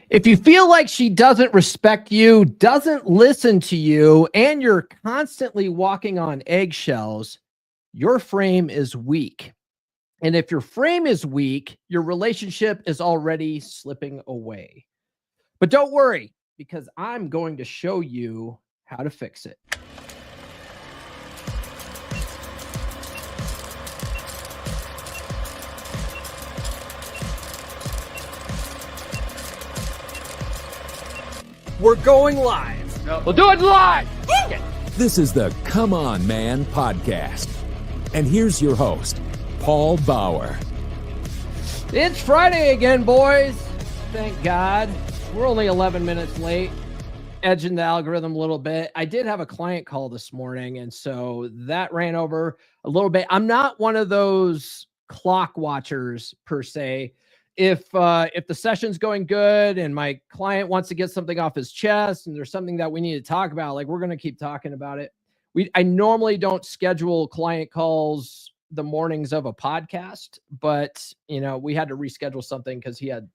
If you feel like she doesn't respect you, doesn't listen to you, and you're constantly walking on eggshells, your frame is weak. And if your frame is weak, your relationship is already slipping away. But don't worry, because I'm going to show you how to fix it. We're going live. No. We'll do it live. Okay. This is the Come On Man podcast. And here's your host, Paul Bauer. It's Friday again, boys. Thank God. We're only 11 minutes late, edging the algorithm a little bit. I did have a client call this morning, and so that ran over a little bit. I'm not one of those clock watchers per se. If the session's going good and my client wants to get something off his chest and there's something that we need to talk about, like we're going to keep talking about it. I normally don't schedule client calls the mornings of a podcast, but we had to reschedule something because he had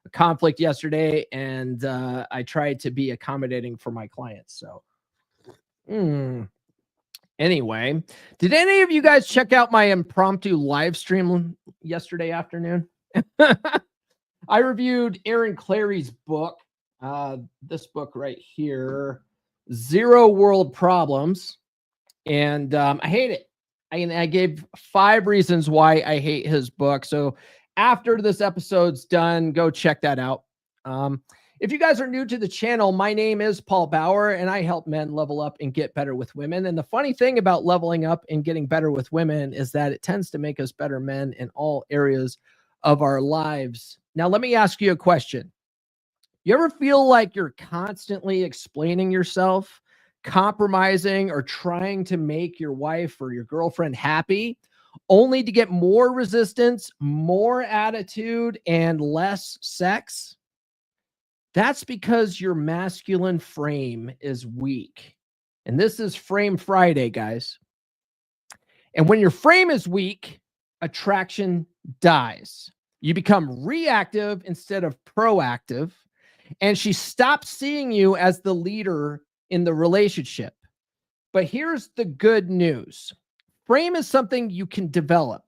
a conflict yesterday, and I tried to be accommodating for my clients. So anyway, did any of you guys check out my impromptu live stream yesterday afternoon? I reviewed Aaron Clary's book, this book right here, Zero World Problems, and I hate it. I gave 5 reasons why I hate his book. So after this episode's done, go check that out. If you guys are new to the channel, my name is Paul Bauer, and I help men level up and get better with women. And the funny thing about leveling up and getting better with women is that it tends to make us better men in all areas of our lives. Now, let me ask you a question. You ever feel like you're constantly explaining yourself, compromising, or trying to make your wife or your girlfriend happy, only to get more resistance, more attitude, and less sex? That's because your masculine frame is weak. And this is Frame Friday, guys. And when your frame is weak, attraction dies. You become reactive instead of proactive, and she stops seeing you as the leader in the relationship. But here's the good news. Frame is something you can develop.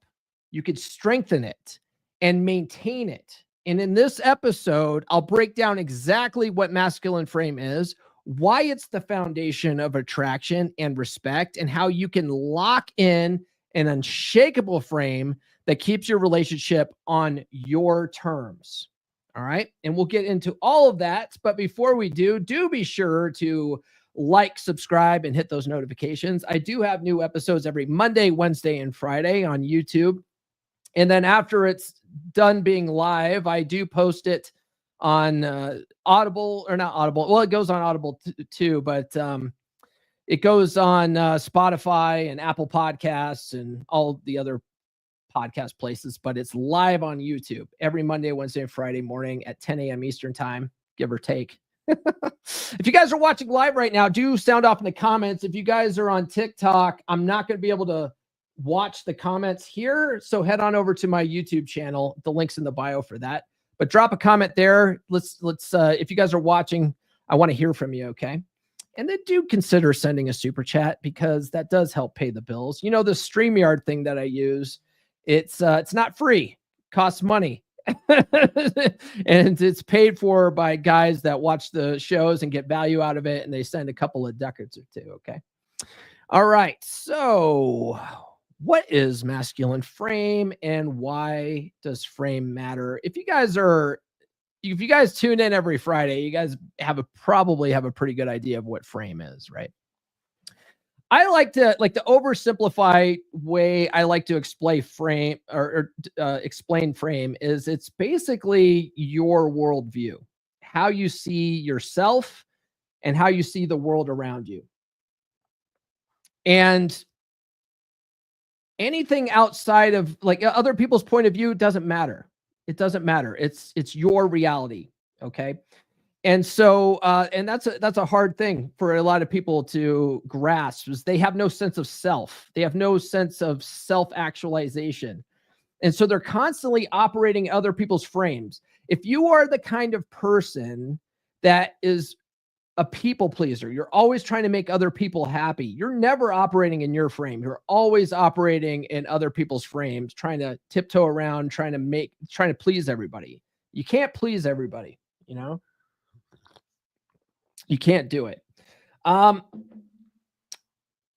You can strengthen it and maintain it. And in this episode, I'll break down exactly what masculine frame is, why it's the foundation of attraction and respect, and how you can lock in an unshakable frame that keeps your relationship on your terms. All right. And we'll get into all of that. But before we do be sure to like, subscribe, and hit those notifications. I do have new episodes every Monday, Wednesday, and Friday on YouTube. And then after it's done being live, I do post it on Audible, or not Audible. Well, it goes on Audible too, but it goes on Spotify and Apple Podcasts and all the other podcast places, but it's live on YouTube every Monday, Wednesday, and Friday morning at 10 a.m. Eastern time, give or take. If you guys are watching live right now, do sound off in the comments. If you guys are on TikTok, I'm not going to be able to watch the comments here, so head on over to my YouTube channel. The link's in the bio for that. But drop a comment there. Let's if you guys are watching, I want to hear from you, okay? And then do consider sending a super chat, because that does help pay the bills. You know, the StreamYard thing that I use, it's not free, it costs money. And it's paid for by guys that watch the shows and get value out of it, and they send a couple of ducats or two, okay? All right, so what is masculine frame and why does frame matter? If you guys tune in every Friday, you guys probably have a pretty good idea of what frame is, right? I like to, the oversimplified way I like to explain frame explain frame is it's basically your worldview, how you see yourself and how you see the world around you. And anything outside of other people's point of view doesn't matter. It doesn't matter. It's your reality. Okay. And so, and that's a hard thing for a lot of people to grasp, is they have no sense of self. They have no sense of self-actualization. And so they're constantly operating other people's frames. If you are the kind of person that is a people pleaser, you're always trying to make other people happy, you're never operating in your frame. You're always operating in other people's frames, trying to tiptoe around, trying to please everybody. You can't please everybody, you know? You can't do it.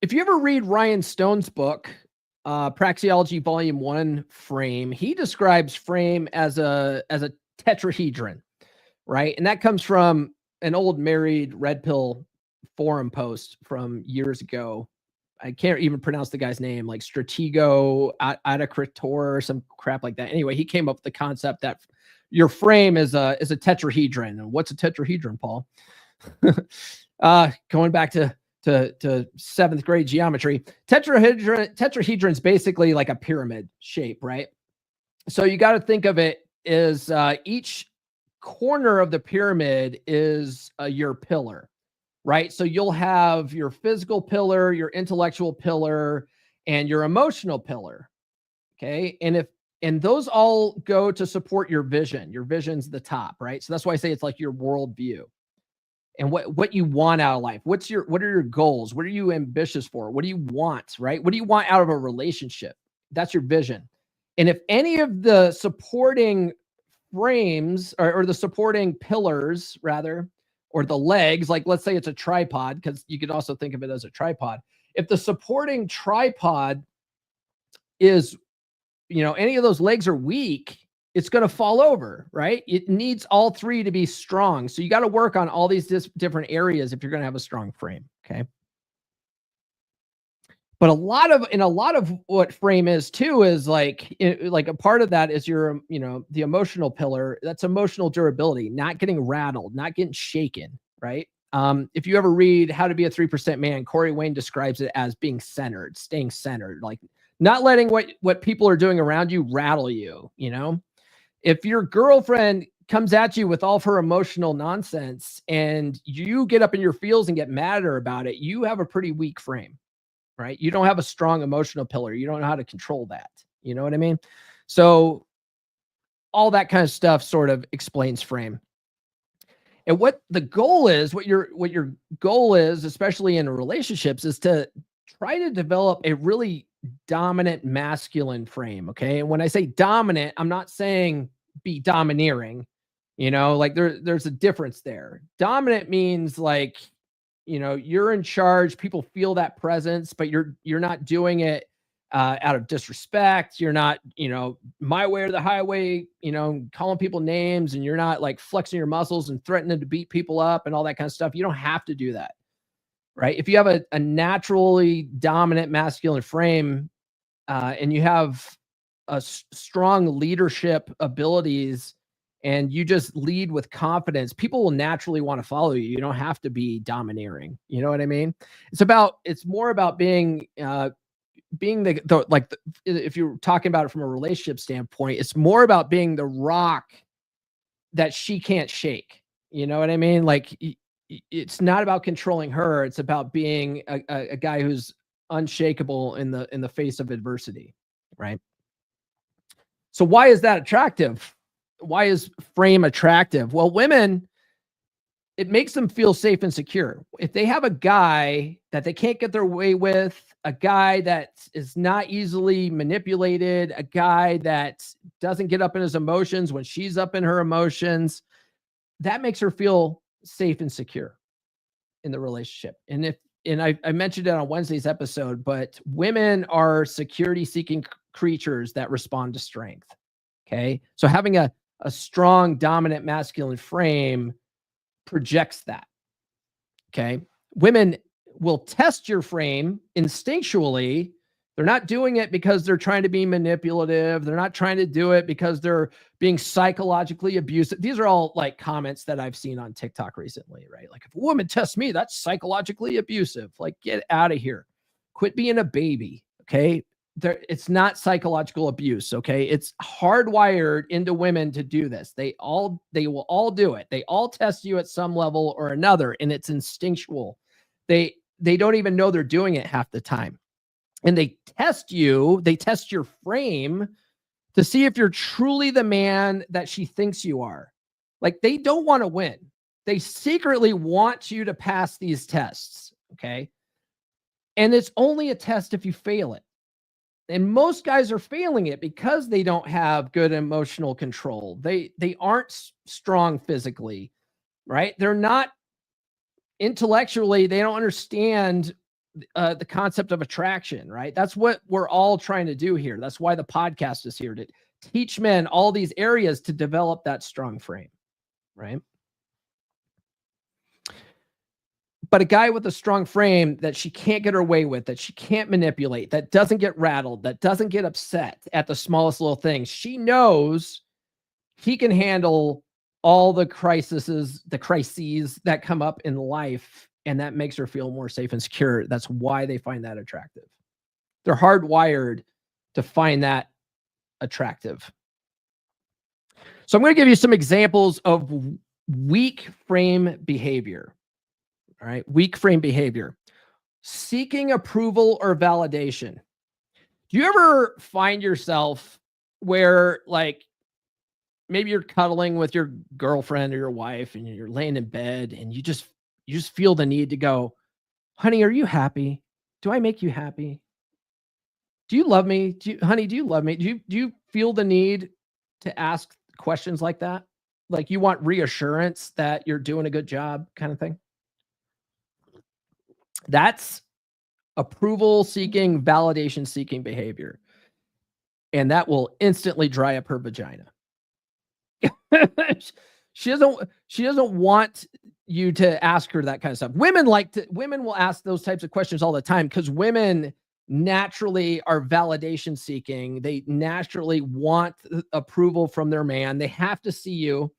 If you ever read Ryan Stone's book, Praxeology Volume 1, Frame, he describes frame as a tetrahedron, right? And that comes from an old married red pill forum post from years ago. I can't even pronounce the guy's name, like Stratego Adacrator or some crap like that. Anyway, he came up with the concept that your frame is a tetrahedron. And what's a tetrahedron, Paul? Going back to 7th grade geometry, tetrahedron is basically like a pyramid shape, right? So you got to think of it as each corner of the pyramid is your pillar, right? So you'll have your physical pillar, your intellectual pillar, and your emotional pillar. Okay. And those all go to support your vision. Your vision's the top, right? So that's why I say it's like your worldview and what you want out of life. What are your goals? What are you ambitious for? What do you want, right? What do you want out of a relationship? That's your vision. And if any of the supporting frames or the supporting pillars rather, or the legs, like let's say it's a tripod, because you could also think of it as a tripod. If the supporting tripod is, any of those legs are weak, it's going to fall over, right? It needs all three to be strong. So you got to work on all these different areas if you're going to have a strong frame. Okay. But a lot of what frame is too is like a part of that is your, the emotional pillar. That's emotional durability, not getting rattled, not getting shaken, right? If you ever read How to Be a 3% Man, Corey Wayne describes it as being centered, staying centered, like not letting what people are doing around you rattle you, If your girlfriend comes at you with all of her emotional nonsense and you get up in your feels and get mad at her about it, you have a pretty weak frame. Right? You don't have a strong emotional pillar. You don't know how to control that. You know what I mean? So all that kind of stuff sort of explains frame. And what the goal is, what your goal is, especially in relationships, is to try to develop a really dominant masculine frame. Okay. And when I say dominant, I'm not saying be domineering, like there's a difference there. Dominant means like, you're in charge. People feel that presence, but you're not doing it out of disrespect. You're not, my way or the highway, calling people names, and you're not like flexing your muscles and threatening to beat people up and all that kind of stuff. You don't have to do that, right? If you have a naturally dominant masculine frame and you have a strong leadership abilities, and you just lead with confidence, people will naturally want to follow you. You don't have to be domineering. You know what I mean? It's more about being if you're talking about it from a relationship standpoint, it's more about being the rock that she can't shake. You know what I mean? Like it's not about controlling her. It's about being a guy who's unshakable in the face of adversity. Right. So why is that attractive? Why is frame attractive? Well, women, it makes them feel safe and secure. If they have a guy that they can't get their way with, a guy that is not easily manipulated, a guy that doesn't get up in his emotions when she's up in her emotions, that makes her feel safe and secure in the relationship. And I mentioned it on Wednesday's episode, but women are security-seeking creatures that respond to strength. Okay. So having a strong, dominant masculine frame projects that. Okay. Women will test your frame instinctually. They're not doing it because they're trying to be manipulative. They're not trying to do it because they're being psychologically abusive. These are all like comments that I've seen on TikTok recently, right? Like if a woman tests me, that's psychologically abusive. Like get out of here. Quit being a baby. Okay. It's not psychological abuse. Okay. It's hardwired into women to do this. They will all do it. They all test you at some level or another, and it's instinctual. They don't even know they're doing it half the time. And they test your frame to see if you're truly the man that she thinks you are. Like, they don't want to win. They secretly want you to pass these tests, okay? And it's only a test if you fail it. And most guys are failing it because they don't have good emotional control. They aren't strong physically, right? They're not intellectually, they don't understand the concept of attraction, right? That's what we're all trying to do here. That's why the podcast is here, to teach men all these areas to develop that strong frame, right? But a guy with a strong frame that she can't get her way with, that she can't manipulate, that doesn't get rattled, that doesn't get upset at the smallest little things, she knows he can handle all the crises that come up in life, and that makes her feel more safe and secure. That's why they find that attractive. They're hardwired to find that attractive. So I'm going to give you some examples of weak frame behavior. All right, weak frame behavior. Seeking approval or validation. Do you ever find yourself where, like, maybe you're cuddling with your girlfriend or your wife and you're laying in bed and you just feel the need to go, honey, are you happy? Do I make you happy? Do you love me? Honey, do you love me? Do you feel the need to ask questions like that? Like, you want reassurance that you're doing a good job, kind of thing? That's approval seeking, validation seeking behavior. And that will instantly dry up her vagina. She doesn't want you to ask her that kind of stuff. Women will ask those types of questions all the time because women naturally are validation seeking. They naturally want approval from their man. They have to see you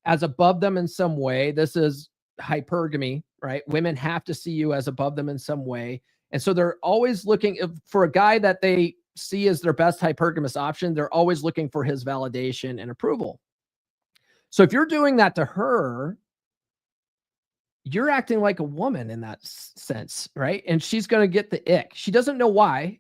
as above them in some way. This is hypergamy, right? Women have to see you as above them in some way. And so they're always looking for a guy that they see as their best hypergamous option. They're always looking for his validation and approval. So if you're doing that to her, you're acting like a woman in that sense, right? And she's going to get the ick. She doesn't know why,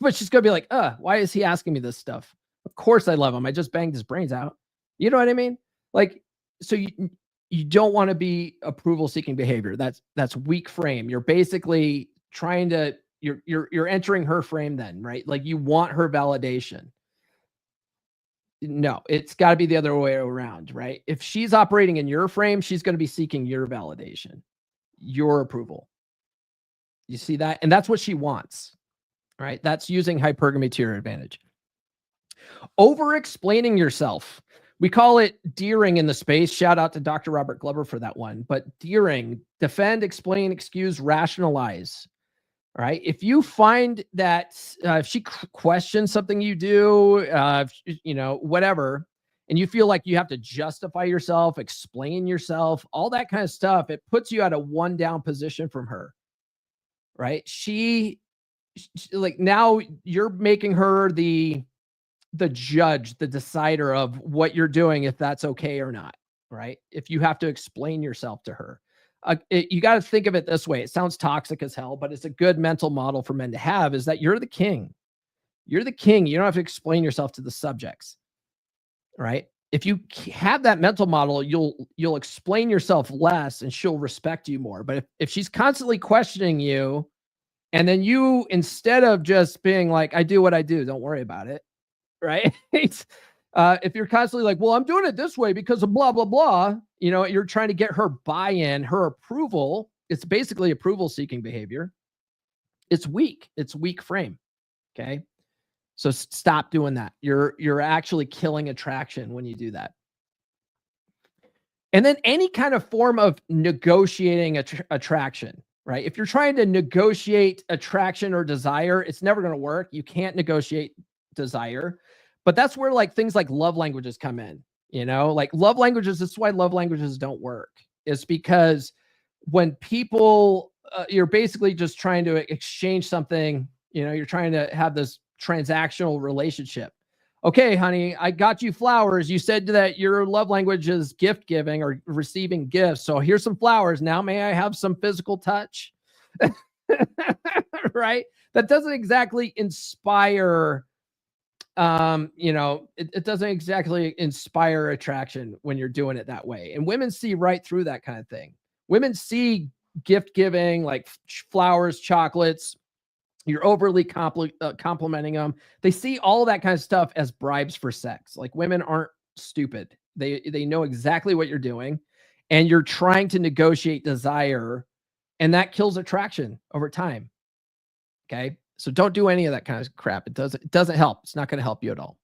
but she's going to be like, why is he asking me this stuff? Of course I love him. I just banged his brains out. You know what I mean? Like, so you don't want to be approval seeking behavior. That's weak frame. You're basically trying to, you're entering her frame then, right? Like, you want her validation. No, it's got to be the other way around, right? If she's operating in your frame, she's going to be seeking your validation, your approval. You see that? And that's what she wants, right? That's using hypergamy to your advantage. Over-explaining yourself. We call it deering in the space. Shout out to Dr. Robert Glover for that one. But deering, defend, explain, excuse, rationalize. All right. If you find that if she questions something you do, whatever, and you feel like you have to justify yourself, explain yourself, all that kind of stuff, it puts you at a one down position from her. Right. She like, now you're making her the judge, the decider of what you're doing, if that's okay or not. Right. If you have to explain yourself to her. You got to think of it this way. It sounds toxic as hell, but it's a good mental model for men to have, is that you're the king. You're the king. You don't have to explain yourself to the subjects, right? If you have that mental model, you'll explain yourself less and she'll respect you more. But if she's constantly questioning you, and then you, instead of just being like, I do what I do, don't worry about it, right? If you're constantly like, well, I'm doing it this way because of blah, blah, blah, you're trying to get her buy-in, her approval. It's basically approval seeking behavior. It's weak. It's weak frame. Okay. So stop doing that. You're actually killing attraction when you do that. And then any kind of form of negotiating attraction, right? If you're trying to negotiate attraction or desire, it's never going to work. You can't negotiate desire. But that's where like things like love languages come in, like love languages. This is why love languages don't work. It's because when people, you're basically just trying to exchange something, you're trying to have this transactional relationship. Okay, honey, I got you flowers. You said that your love language is gift giving or receiving gifts. So here's some flowers. Now, may I have some physical touch? Right? That doesn't exactly inspire it doesn't exactly inspire attraction when you're doing it that way. And women see right through that kind of thing. Women see gift giving, like flowers, chocolates. You're overly complimenting them. They see all that kind of stuff as bribes for sex. Like, women aren't stupid. They know exactly what you're doing, and you're trying to negotiate desire, and that kills attraction over time. Okay. So don't do any of that kind of crap. It doesn't help. It's not going to help you at all.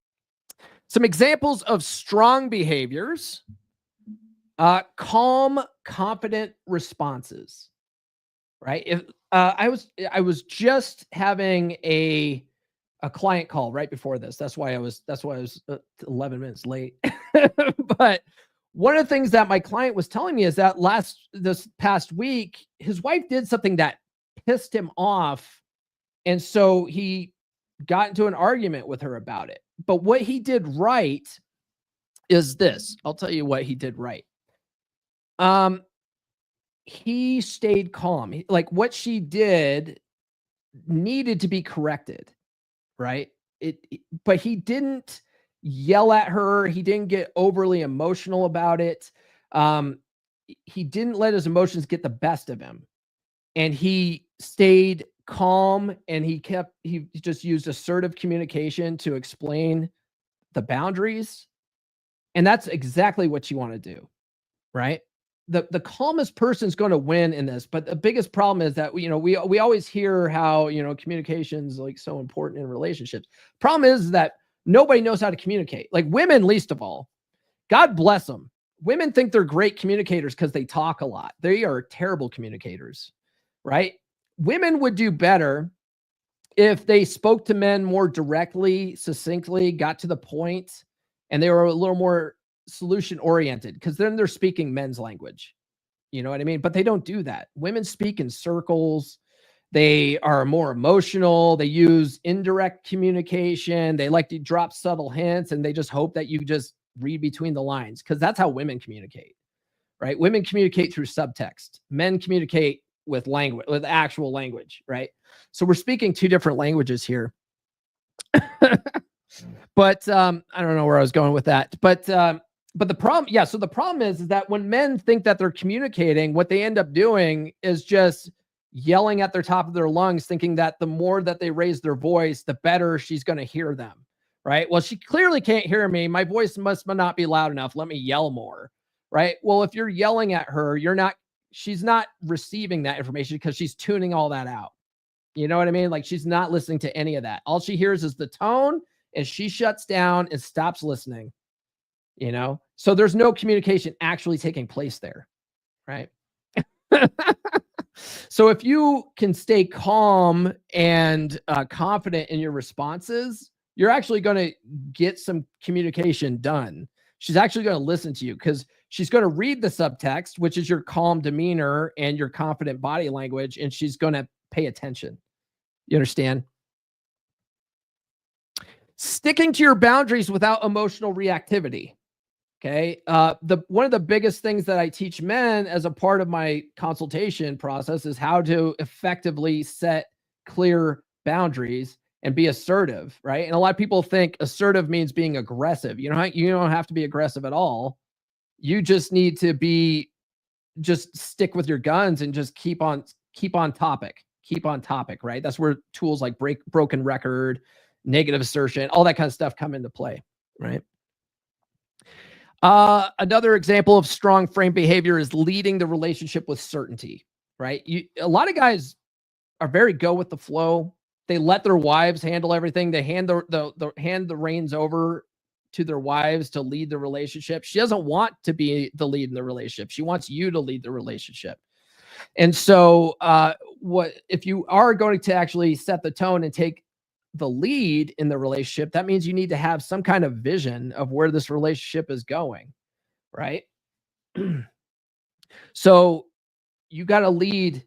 Some examples of strong behaviors: calm, confident responses. Right? If I was just having a client call right before this. That's why I was 11 minutes late. But one of the things that my client was telling me is that this past week, his wife did something that pissed him off. And so he got into an argument with her about it. But what he did right is this. I'll tell you what he did right. He stayed calm. Like, what she did needed to be corrected, right? But he didn't yell at her. He didn't get overly emotional about it. He didn't let his emotions get the best of him. And he stayed calm, and he just used assertive communication to explain the boundaries. And that's exactly what you want to do, right? The calmest person is going to win in this. But the biggest problem is that, we always hear how, communication is like so important in relationships. Problem is that nobody knows how to communicate. Like, women, least of all. God bless them. Women think they're great communicators because they talk a lot. They are terrible communicators, right? Women would do better if they spoke to men more directly, succinctly, got to the point, and they were a little more solution oriented, because then they're speaking men's language. You know what I mean? But they don't do that. Women speak in circles. They are more emotional. They use indirect communication. They like to drop subtle hints, and they just hope that you just read between the lines, because that's how women communicate, right? Women communicate through subtext. Men communicate with language, with actual language, right? So we're speaking two different languages here. But I don't know where I was going with that. But the problem, so the problem is that when men think that they're communicating, what they end up doing is just yelling at the top of their lungs, thinking that the more that they raise their voice, the better she's going to hear them, right? Well, she clearly can't hear me. My voice must not be loud enough. Let me yell more, right? Well, if you're yelling at her, she's not receiving that information, because she's tuning all that out. You know what I mean? Like, she's not listening to any of that. All she hears is the tone, and she shuts down and stops listening. So there's no communication actually taking place there, right? So if you can stay calm and confident in your responses, you're actually going to get some communication done. She's actually going to listen to you, because she's going to read the subtext, which is your calm demeanor and your confident body language, and she's going to pay attention. You understand? Sticking to your boundaries without emotional reactivity. Okay. One of the biggest things that I teach men as a part of my consultation process is how to effectively set clear boundaries and be assertive, right? And a lot of people think assertive means being aggressive. You don't have to be aggressive at all. You just need to just stick with your guns and just keep on topic, right? That's where tools like broken record, negative assertion, all that kind of stuff come into play, right? Another example of strong frame behavior is leading the relationship with certainty, right? A lot of guys are very go with the flow. They let their wives handle everything. They hand the reins over to their wives to lead the relationship. She doesn't want to be the lead in the relationship. She wants you to lead the relationship. And so, if you are going to actually set the tone and take the lead in the relationship, that means you need to have some kind of vision of where this relationship is going, right? So you got to lead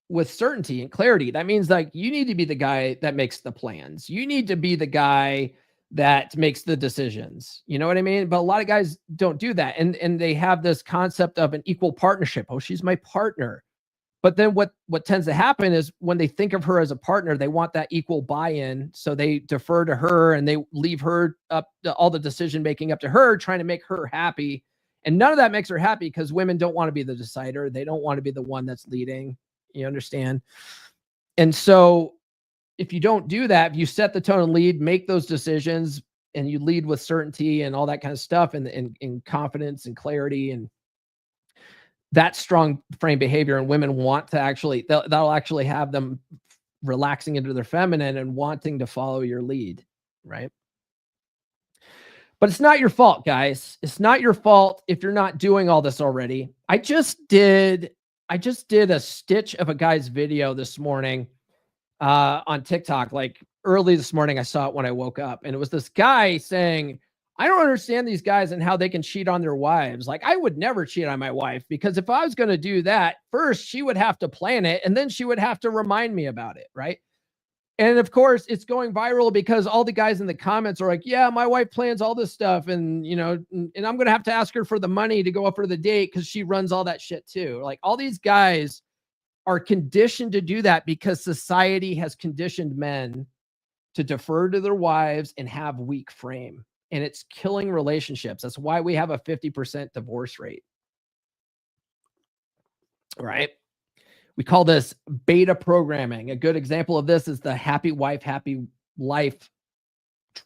with certainty and clarity. That means, like, you need to be the guy that makes the plans. You need to be the guy that makes the decisions. You know what I mean? But a lot of guys don't do that. And they have this concept of an equal partnership. Oh, she's my partner. But then what tends to happen is when they think of her as a partner, they want that equal buy-in. So they defer to her and they leave her up to all the decision making up to her, trying to make her happy. And none of that makes her happy because women don't want to be the decider. They don't want to be the one that's leading. You understand? And so if you don't do that, if you set the tone and lead, make those decisions, and you lead with certainty and all that kind of stuff, and in confidence and clarity, and that strong frame behavior, and women want to actually, that'll actually have them relaxing into their feminine and wanting to follow your lead, right? But it's not your fault, guys. It's not your fault if you're not doing all this already. I just did a stitch of a guy's video this morning on TikTok. Like early this morning, I saw it when I woke up, and it was this guy saying, I don't understand these guys and how they can cheat on their wives. Like, I would never cheat on my wife, because if I was going to do that, first she would have to plan it, and then she would have to remind me about it, right? And of course, it's going viral because all the guys in the comments are like, yeah, my wife plans all this stuff, and and I'm going to have to ask her for the money to go up for the date because she runs all that shit too. Like, all these guys are conditioned to do that because society has conditioned men to defer to their wives and have weak frame. And it's killing relationships. That's why we have a 50% divorce rate. Right? We call this beta programming. A good example of this is the happy wife, happy life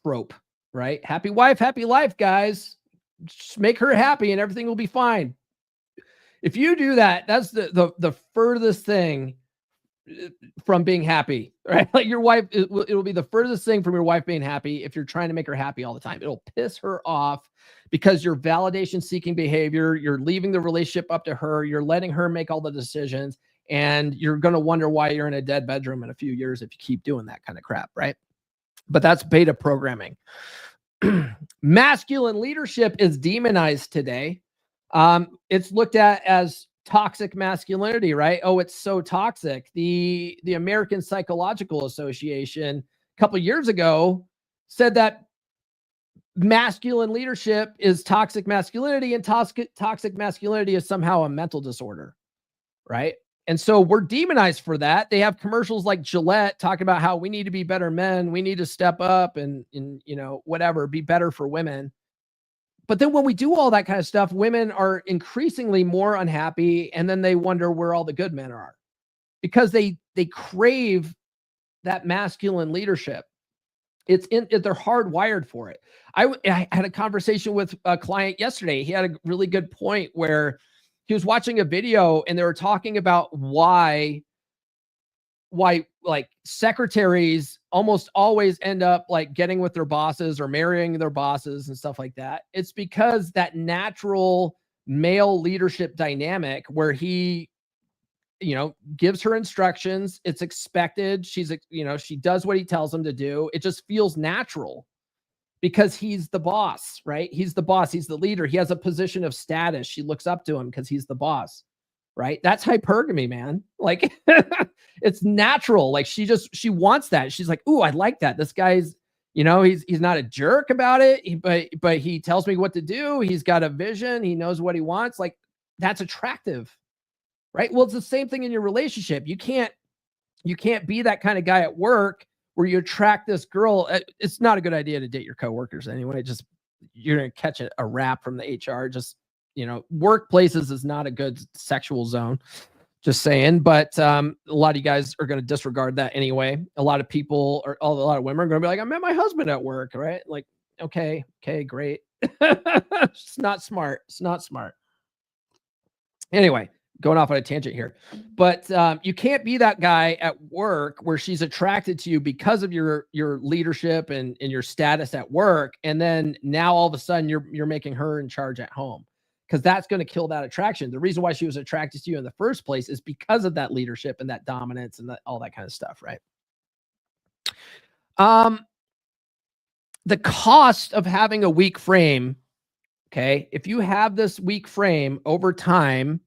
trope, right? Happy wife, happy life, guys. Just make her happy and everything will be fine. If you do that, that's the furthest thing from being happy, right? Like, your wife, it'll be the furthest thing from your wife being happy if you're trying to make her happy all the time. It'll piss her off because you're validation seeking behavior. You're leaving the relationship up to her. You're letting her make all the decisions, and you're going to wonder why you're in a dead bedroom in a few years if you keep doing that kind of crap, right? But that's beta programming. Masculine leadership is demonized today. It's looked at as toxic masculinity, right? Oh, it's so toxic. The American Psychological Association a couple of years ago said that masculine leadership is toxic masculinity, and toxic masculinity is somehow a mental disorder, right? And so we're demonized for that. They have commercials like Gillette talking about how we need to be better men, we need to step up and whatever, be better for women. But then when we do all that kind of stuff, women are increasingly more unhappy, and then they wonder where all the good men are, because they crave that masculine leadership. They're hardwired for it. I had a conversation with a client yesterday. He had a really good point where he was watching a video and they were talking about why like secretaries almost always end up like getting with their bosses or marrying their bosses and stuff like that. It's because that natural male leadership dynamic where he, gives her instructions. It's expected. She does what he tells him to do. It just feels natural because he's the boss, right? He's the boss. He's the leader. He has a position of status. She looks up to him because he's the boss. Right? That's hypergamy, man. Like, it's natural. Like, she wants that. She's like, ooh, I like that. This guy's, he's not a jerk about it, but he tells me what to do. He's got a vision. He knows what he wants. Like, that's attractive, right? Well, it's the same thing in your relationship. You can't be that kind of guy at work where you attract this girl. It's not a good idea to date your coworkers anyway. You're going to catch a rap from the HR. Workplaces is not a good sexual zone, just saying. But a lot of you guys are going to disregard that anyway. A lot of women are going to be like, I met my husband at work, right? Like, okay, great. It's not smart. Anyway, going off on a tangent here, but you can't be that guy at work where she's attracted to you because of your leadership and your status at work, and then now all of a sudden you're making her in charge at home. Because that's going to kill that attraction. The reason why she was attracted to you in the first place is because of that leadership and that dominance and all that kind of stuff, right? The cost of having a weak frame, okay, if you have this weak frame over time,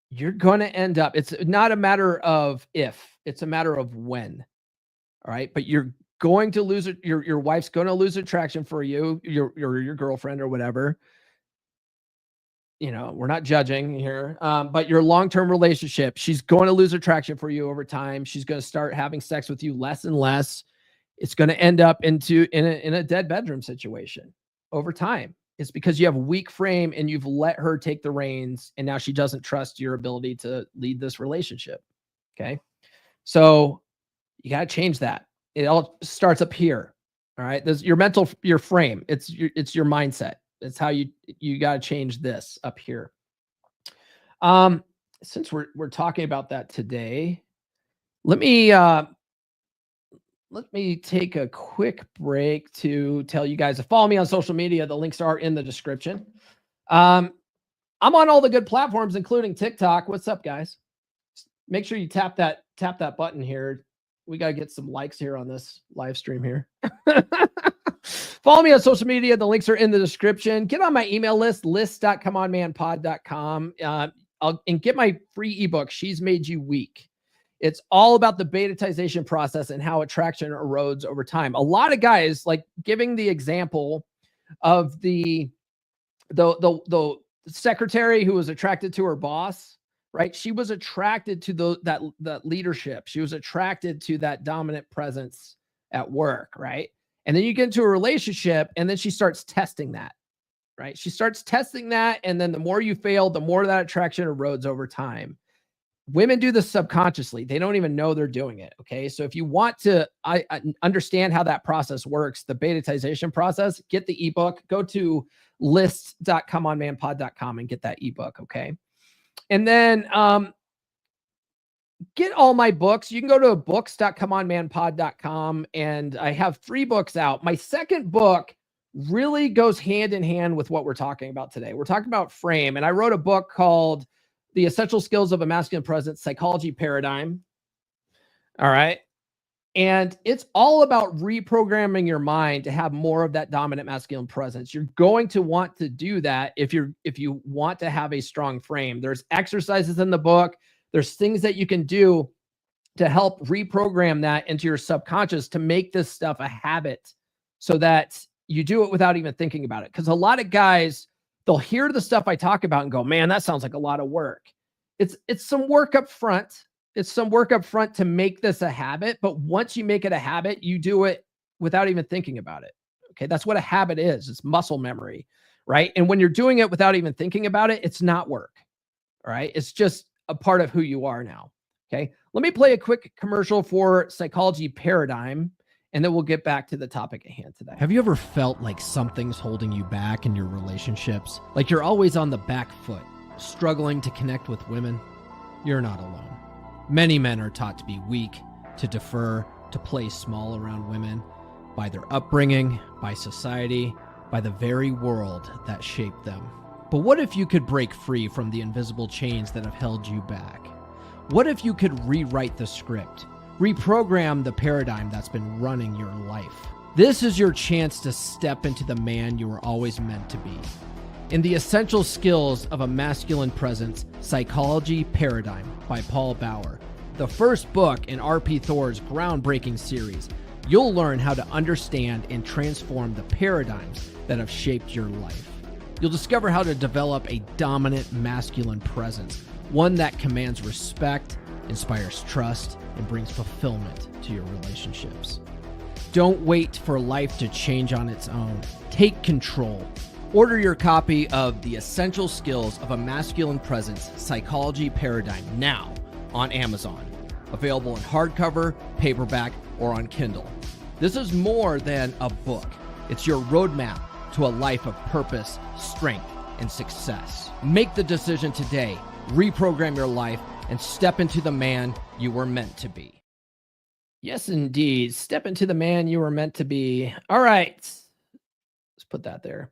you're going to end up, it's not a matter of if, it's a matter of when, all right? But you're going to lose it. Your wife's going to lose attraction for you, your girlfriend or whatever. we're not judging here, but your long-term relationship, she's going to lose attraction for you over time. She's going to start having sex with you less and less. It's going to end up in a dead bedroom situation over time. It's because you have a weak frame and you've let her take the reins, and now she doesn't trust your ability to lead this relationship. Okay. So you got to change that. It all starts up here. All right. There's your frame. It's your mindset. It's how you got to change this up here. Since we're talking about that today, let me take a quick break to tell you guys to follow me on social media. The links are in the description. I'm on all the good platforms, including TikTok. What's up, guys? Make sure you tap that button here. We got to get some likes here on this live stream here. Follow me on social media. The links are in the description. Get on my email list, list.comeonmanpod.com, and get my free ebook, She's Made You Weak. It's all about the betatization process and how attraction erodes over time. A lot of guys, like giving the example of the secretary who was attracted to her boss, right? She was attracted to that leadership. She was attracted to that dominant presence at work, right? And then you get into a relationship, and then she starts testing that, right? She starts testing that, and then the more you fail, the more that attraction erodes over time. Women do this subconsciously. They don't even know they're doing it, okay? So if you want to understand how that process works, the betatization process, get the ebook. Go to list.comeonmanpod.com and get that ebook, okay? And then get all my books. You can go to books.comeonmanpod.com, and I have 3 books out. My second book really goes hand in hand with what we're talking about today. We're talking about frame, and I wrote a book called The Essential Skills of a Masculine Presence, Psychology Paradigm. All right. And it's all about reprogramming your mind to have more of that dominant masculine presence. You're going to want to do that if you want to have a strong frame. There's exercises in the book. There's things that you can do to help reprogram that into your subconscious to make this stuff a habit so that you do it without even thinking about it. Because a lot of guys, they'll hear the stuff I talk about and go, man, that sounds like a lot of work. It's some work up front. It's some work up front to make this a habit. But once you make it a habit, you do it without even thinking about it. Okay. That's what a habit is. It's muscle memory, right? And when you're doing it without even thinking about it, it's not work. All right. It's just a part of who you are now. Okay. Let me play a quick commercial for Psychology Paradigm, and then we'll get back to the topic at hand today. Have you ever felt like something's holding you back in your relationships? Like you're always on the back foot, struggling to connect with women? You're not alone. Many men are taught to be weak, to defer, to play small around women by their upbringing, by society, by the very world that shaped them. But what if you could break free from the invisible chains that have held you back? What if you could rewrite the script? Reprogram the paradigm that's been running your life. This is your chance to step into the man you were always meant to be. In The Essential Skills of a Masculine Presence, Psychology Paradigm by Paul Bauer, the first book in R.P. Thor's groundbreaking series, you'll learn how to understand and transform the paradigms that have shaped your life. You'll discover how to develop a dominant masculine presence, one that commands respect, inspires trust, and brings fulfillment to your relationships. Don't wait for life to change on its own. Take control. Order your copy of The Essential Skills of a Masculine Presence, Psychology Paradigm now on Amazon. Available in hardcover, paperback, or on Kindle. This is more than a book. It's your roadmap to a life of purpose, strength, and success. Make the decision today. Reprogram your life and step into the man you were meant to be. Yes, indeed. Step into the man you were meant to be. All right. Let's put that there.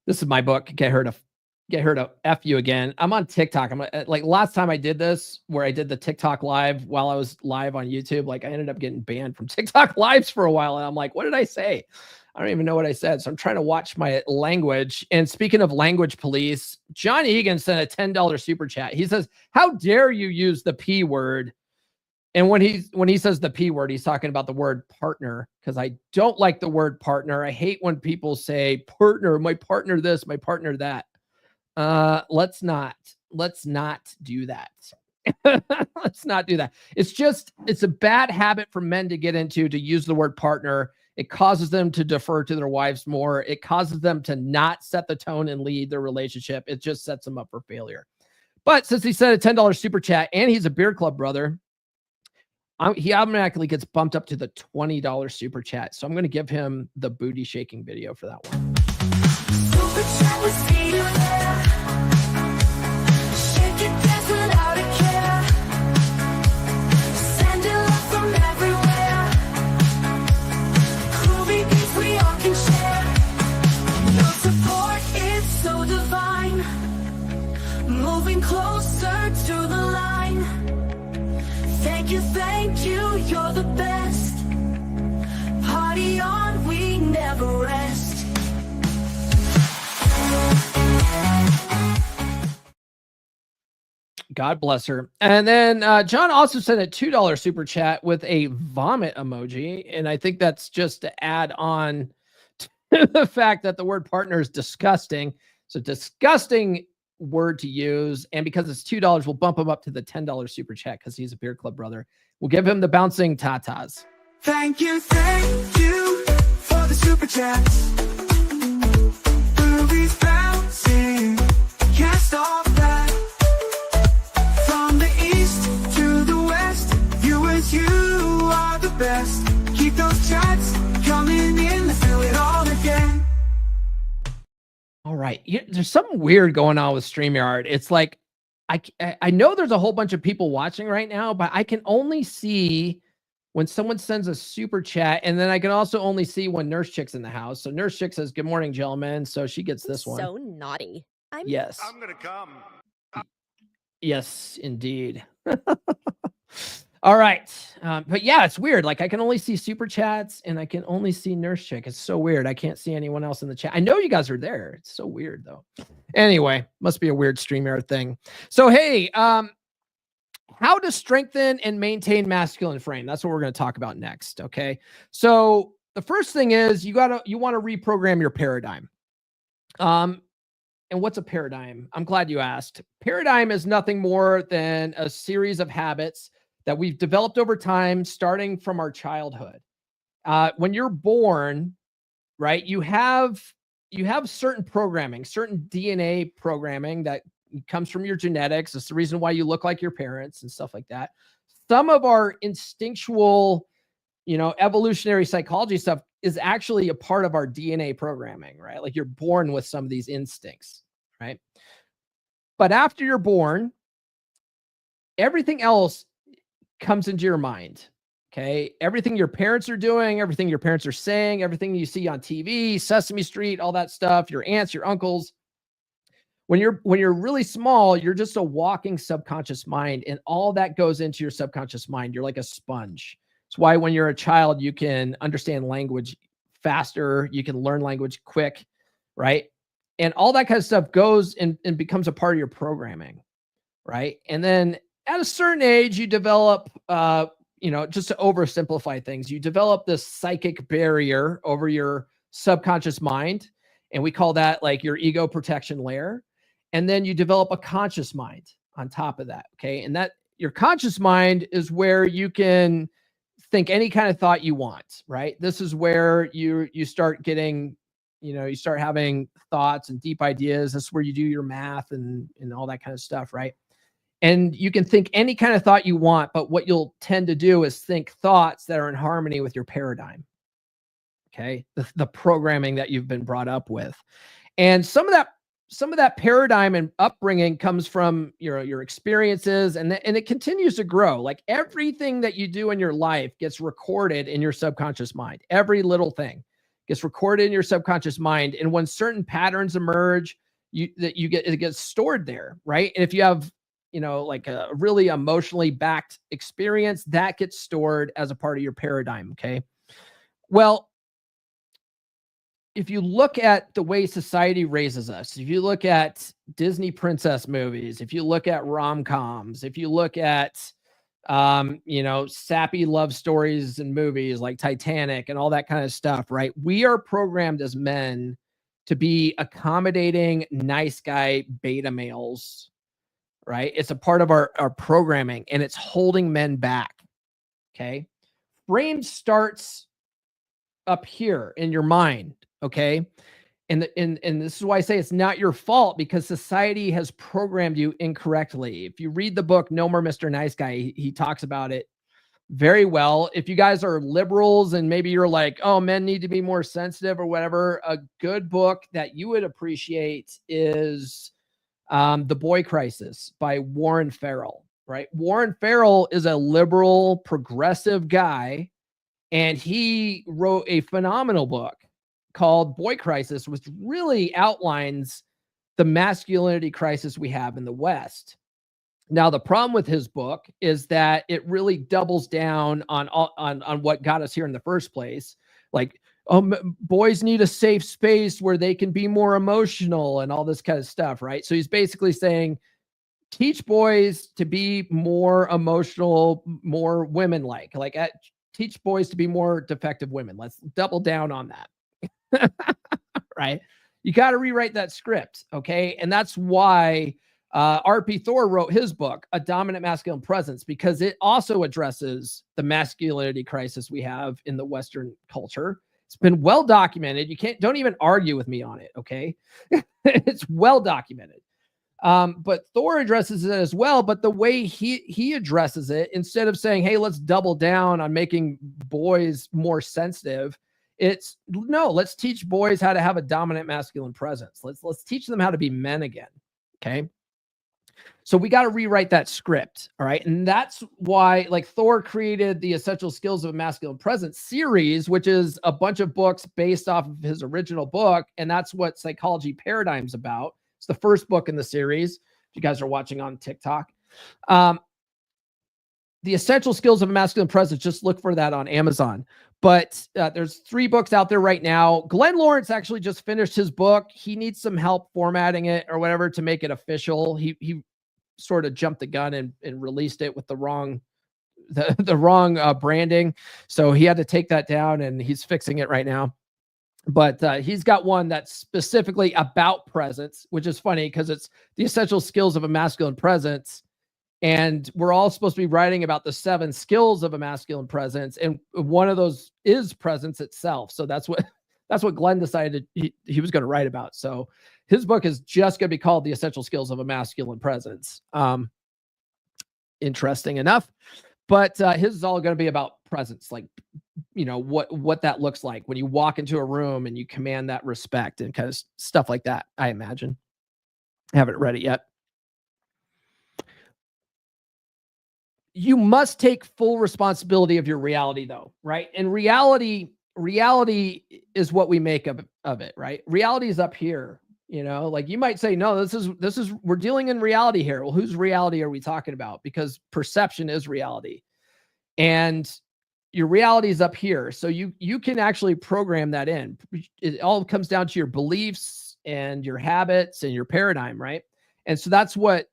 This is my book. Get her to F you again. I'm on TikTok. I'm like last time I did this, where I did the TikTok live while I was live on YouTube, like I ended up getting banned from TikTok lives for a while. And I'm like, what did I say? I don't even know what I said. So I'm trying to watch my language. And speaking of language police, John Egan sent a $10 super chat. He says, how dare you use the P word? And when he says the P word, he's talking about the word partner, because I don't like the word partner. I hate when people say partner, my partner this, my partner that. Let's not do that. Let's not do that. It's a bad habit for men to get into, to use the word partner. It causes them to defer to their wives more. It causes them to not set the tone and lead their relationship. It just sets them up for failure. But since he said a $10 super chat and he's a beer club brother, he automatically gets bumped up to the $20 super chat. So I'm going to give him the booty shaking video for that one. Super chat will see you there. Shake it, dance without a care. Send it love from everywhere. Groovy beats we all can share. Your support is so divine. Moving closer to the line. Thank you, you're the best. Party on, we never rest. God bless her. And then John also sent a $2 super chat with a vomit emoji. And I think that's just to add on to the fact that the word partner is disgusting. So disgusting word to use. And because it's $2, we'll bump him up to the $10 super chat because he's a beer club brother. We'll give him the bouncing tatas. Thank you for the super chats. Boobies bouncing, can't stop that. From the east to the west, viewers, you are the best. Keep those chats coming in, let's do it all again. All right. There's something weird going on with StreamYard. It's like, I know there's a whole bunch of people watching right now, but I can only see when someone sends a super chat, and then I can also only see when Nurse Chick's in the house. So Nurse Chick says, "Good morning, gentlemen." So she gets this one. So naughty. Yes. I'm gonna come. Yes, indeed. All right. But yeah, it's weird. Like I can only see super chats and I can only see Nurse Chick. It's so weird. I can't see anyone else in the chat. I know you guys are there. It's so weird though. Anyway, must be a weird StreamYard thing. So, hey, how to strengthen and maintain masculine frame. That's what we're going to talk about next. Okay. So the first thing is you want to reprogram your paradigm. And what's a paradigm? I'm glad you asked. Paradigm is nothing more than a series of habits that we've developed over time, starting from our childhood. When you're born, right, you have certain programming, certain DNA programming that comes from your genetics. It's the reason why you look like your parents and stuff like that. Some of our instinctual, evolutionary psychology stuff is actually a part of our DNA programming, right? Like you're born with some of these instincts, right? But after you're born, everything else comes into your mind. Okay. Everything your parents are doing, everything your parents are saying, everything you see on TV, Sesame Street, all that stuff, your aunts, your uncles. When you're really small, you're just a walking subconscious mind, and all that goes into your subconscious mind. You're like a sponge. It's why when you're a child, you can understand language faster. You can learn language quick, right? And all that kind of stuff goes and becomes a part of your programming, right? And then at a certain age, you develop, just to oversimplify things, you develop this psychic barrier over your subconscious mind. And we call that like your ego protection layer. And then you develop a conscious mind on top of that. Okay. And that your conscious mind is where you can think any kind of thought you want, right? This is where you start getting, you start having thoughts and deep ideas. This is where you do your math and all that kind of stuff, right? And you can think any kind of thought you want, but what you'll tend to do is think thoughts that are in harmony with your paradigm. Okay. The programming that you've been brought up with. And some of that paradigm and upbringing comes from your experiences, and it continues to grow. Like everything that you do in your life gets recorded in your subconscious mind. Every little thing gets recorded in your subconscious mind. And when certain patterns emerge, it gets stored there, right? And if you have, like a really emotionally backed experience, that gets stored as a part of your paradigm. Okay. Well, if you look at the way society raises us, if you look at Disney princess movies, if you look at rom-coms, if you look at, sappy love stories and movies like Titanic and all that kind of stuff, right? We are programmed as men to be accommodating, nice guy beta males, right? It's a part of our programming, and it's holding men back. Okay. Frame starts up here in your mind. Okay. And this is why I say it's not your fault, because society has programmed you incorrectly. If you read the book, No More Mr. Nice Guy, he talks about it very well. If you guys are liberals and maybe you're like, oh, men need to be more sensitive or whatever, a good book that you would appreciate is The Boy Crisis by Warren Farrell, right? Warren Farrell is a liberal, progressive guy, and he wrote a phenomenal book called Boy Crisis, which really outlines the masculinity crisis we have in the West. Now, the problem with his book is that it really doubles down on what got us here in the first place. Like, boys need a safe space where they can be more emotional and all this kind of stuff, right? So he's basically saying, teach boys to be more emotional, more women-like. Teach boys to be more defective women. Let's double down on that. Right? You got to rewrite that script. Okay. And that's why R.P. Thor wrote his book, A Dominant Masculine Presence, because it also addresses the masculinity crisis we have in the Western culture. It's been well documented. Don't even argue with me on it. Okay. It's well documented. But Thor addresses it as well. But the way he addresses it, instead of saying, hey, let's double down on making boys more sensitive, it's no, let's teach boys how to have a dominant masculine presence. Let's teach them how to be men again. Okay. So we got to rewrite that script. All right. And that's why, like, Thor created the Essential Skills of a Masculine Presence series, which is a bunch of books based off of his original book. And that's what Psychology Paradigm's about. It's the first book in the series. If you guys are watching on TikTok, The Essential Skills of a Masculine Presence, just look for that on Amazon. But there's 3 books out there right now. Glenn Lawrence actually just finished his book. He needs some help formatting it or whatever to make it official. He sort of jumped the gun and released it with the wrong branding. So he had to take that down, and he's fixing it right now. But he's got one that's specifically about presence, which is funny because it's The Essential Skills of a Masculine Presence. And we're all supposed to be writing about the 7 skills of a masculine presence. And one of those is presence itself. So that's what Glenn decided he was going to write about. So his book is just going to be called The Essential Skills of a Masculine Presence. Interesting enough. But his is all going to be about presence, like, what that looks like when you walk into a room and you command that respect and kind of stuff like that, I imagine. I haven't read it yet. You must take full responsibility of your reality, though, right? And reality is what we make of it, right? Reality is up here, like you might say, no, this is, we're dealing in reality here. Well, whose reality are we talking about? Because perception is reality, and your reality is up here. So you can actually program that in. It all comes down to your beliefs and your habits and your paradigm, right? And so that's why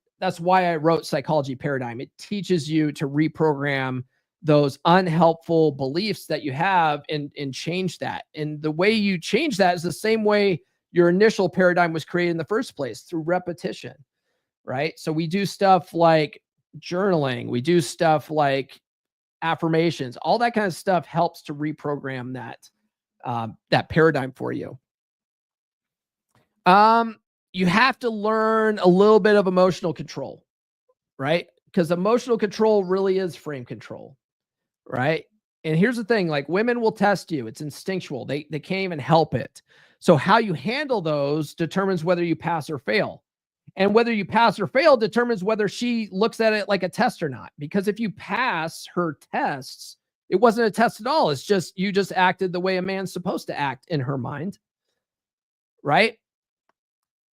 I wrote Psychology Paradigm. It teaches you to reprogram those unhelpful beliefs that you have and change that. And the way you change that is the same way your initial paradigm was created in the first place, through repetition, right? So we do stuff like journaling. We do stuff like affirmations. All that kind of stuff helps to reprogram that paradigm for you. You have to learn a little bit of emotional control, right? Because emotional control really is frame control, right? And here's the thing, like, women will test you. It's instinctual. They can't even help it. So how you handle those determines whether you pass or fail. And whether you pass or fail determines whether she looks at it like a test or not. Because if you pass her tests, it wasn't a test at all. It's just, you just acted the way a man's supposed to act in her mind, right?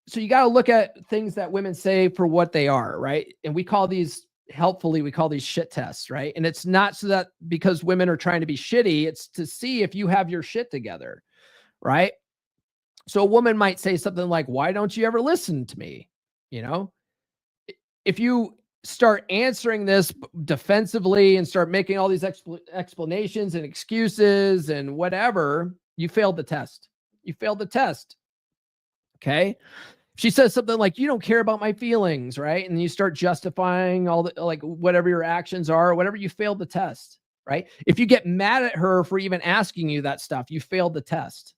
So you got to look at things that women say for what they are, right? And we call these, helpfully, we call these shit tests, right? And it's not so that because women are trying to be shitty, it's to see if you have your shit together, right? So a woman might say something like, why don't you ever listen to me? If you start answering this defensively and start making all these explanations and excuses and whatever, you failed the test. You failed the test. Okay. She says something like, you don't care about my feelings, right? And you start justifying all the, like, whatever your actions are, whatever you failed the test, right? If you get mad at her for even asking you that stuff, you failed the test.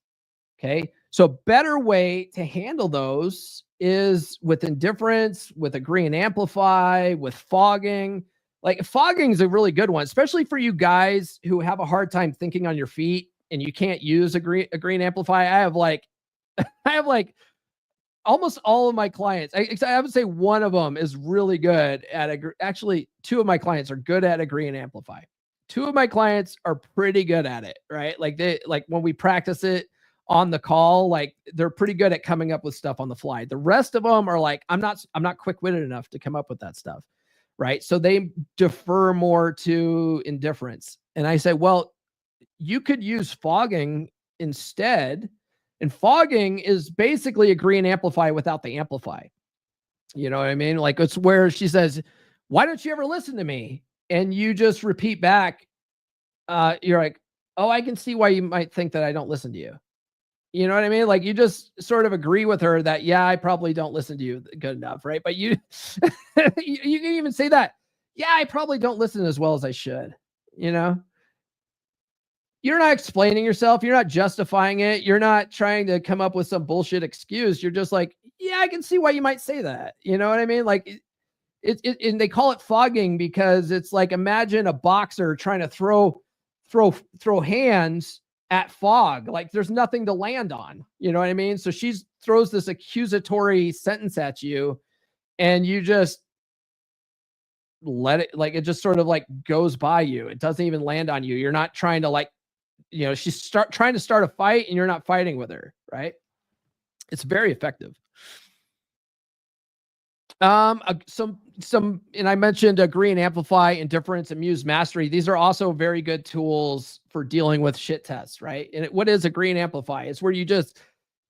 Okay. So better way to handle those is with indifference, with agree and amplify, with fogging. Like, fogging is a really good one, especially for you guys who have a hard time thinking on your feet and you can't use agree and amplify. I have like almost all of my clients. I would say one of them is really good at actually, two of my clients are good at agree and amplify. Two of my clients are pretty good at it, right? Like when we practice it on the call, like they're pretty good at coming up with stuff on the fly. The rest of them are like, I'm not quick-witted enough to come up with that stuff, right? So they defer more to indifference. And I say, well, you could use fogging instead. And fogging is basically agree and amplify without the amplify. You know what I mean? Like, it's where she says, why don't you ever listen to me? And you just repeat back, you're like, oh, I can see why you might think that I don't listen to you. You know what I mean? Like, you just sort of agree with her that, yeah, I probably don't listen to you good enough, right? But you, you can even say that, yeah, I probably don't listen as well as I should, you know? You're not explaining yourself. You're not justifying it. You're not trying to come up with some bullshit excuse. You're just like, yeah, I can see why you might say that. You know what I mean? Like, and they call it fogging because it's like, imagine a boxer trying to throw hands at fog. Like, there's nothing to land on. You know what I mean? So she throws this accusatory sentence at you, and you just let it, like, it just sort of like goes by you. It doesn't even land on you. You're not trying to, like, you know, she's trying to start a fight and you're not fighting with her, right? It's very effective. Some, and I mentioned agree and amplify, indifference, and muse mastery. These are also very good tools for dealing with shit tests, right? And what is agree and amplify? It's where you just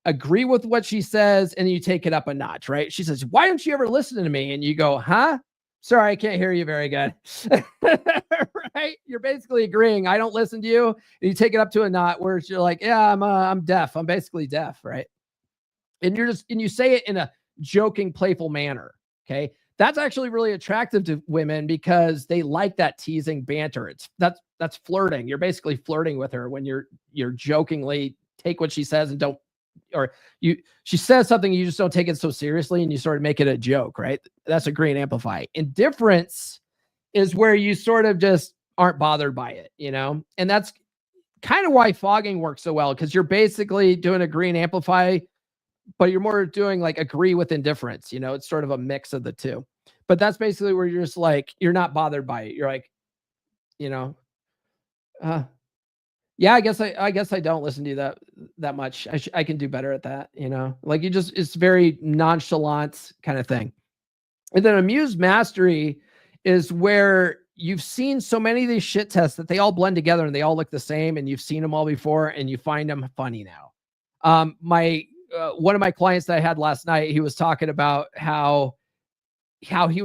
agree with what she says and you take it up a notch, right? She says, why don't you ever listen to me? And you go, huh? Sorry, I can't hear you very good. Right? You're basically agreeing, I don't listen to you. And you take it up to a knot where you're like, yeah, I'm deaf. I'm basically deaf, right? And you say it in a joking, playful manner. Okay. That's actually really attractive to women because they like that teasing banter. That's flirting. You're basically flirting with her when you're jokingly take what she says and don't, or she says something, you just don't take it so seriously and you sort of make it a joke, right? That's agree and amplify. Indifference is where you sort of just aren't bothered by it, you know? And that's kind of why fogging works so well, because you're basically doing agree and amplify, but you're more doing like agree with indifference, you know? It's sort of a mix of the two. But that's basically where you're just like, you're not bothered by it. You're like, you know, yeah, I guess I don't listen to you that much. I can do better at that, you know? Like, it's very nonchalant kind of thing. And then amuse mastery is where you've seen so many of these shit tests that they all blend together and they all look the same, and you've seen them all before and you find them funny now. One of my clients that I had last night, he was talking about how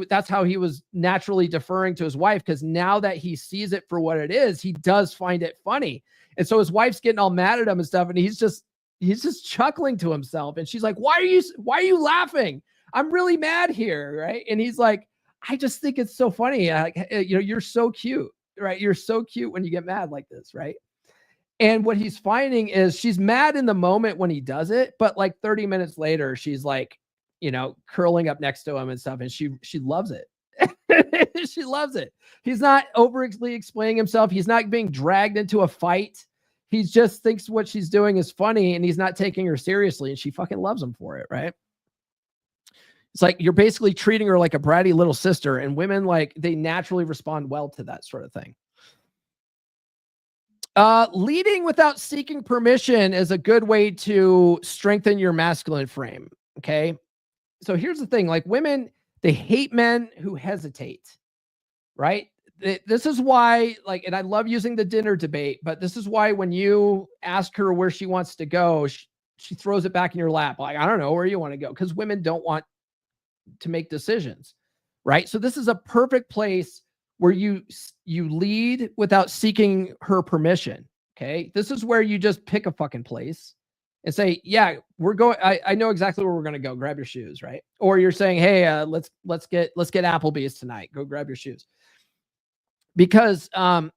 that's how he was naturally deferring to his wife, because now that he sees it for what it is, he does find it funny. And so his wife's getting all mad at him and stuff, and he's just chuckling to himself. And she's like, why are you laughing? I'm really mad here, right? And he's like, I just think it's so funny. You know, you're so cute, right? You're so cute when you get mad like this, right? And what he's finding is she's mad in the moment when he does it, but like 30 minutes later, she's like, you know, curling up next to him and stuff. And she loves it. She loves it. He's not overly explaining himself. He's not being dragged into a fight. He just thinks what she's doing is funny and he's not taking her seriously. And she fucking loves him for it, right? It's like you're basically treating her like a bratty little sister, and women, like, they naturally respond well to that sort of thing. Leading without seeking permission is a good way to strengthen your masculine frame. Okay. So here's the thing, like, women, they hate men who hesitate, right? This is why, like, and I love using the dinner debate, but this is why when you ask her where she wants to go, she throws it back in your lap. Like, I don't know where you want to go, because women don't want to make decisions, right? So this is a perfect place where you lead without seeking her permission. Okay. This is where you just pick a fucking place and say, yeah, we're going, I know exactly where we're going to go. Grab your shoes. Right. Or you're saying, hey, let's get Applebee's tonight. Go grab your shoes. Because, and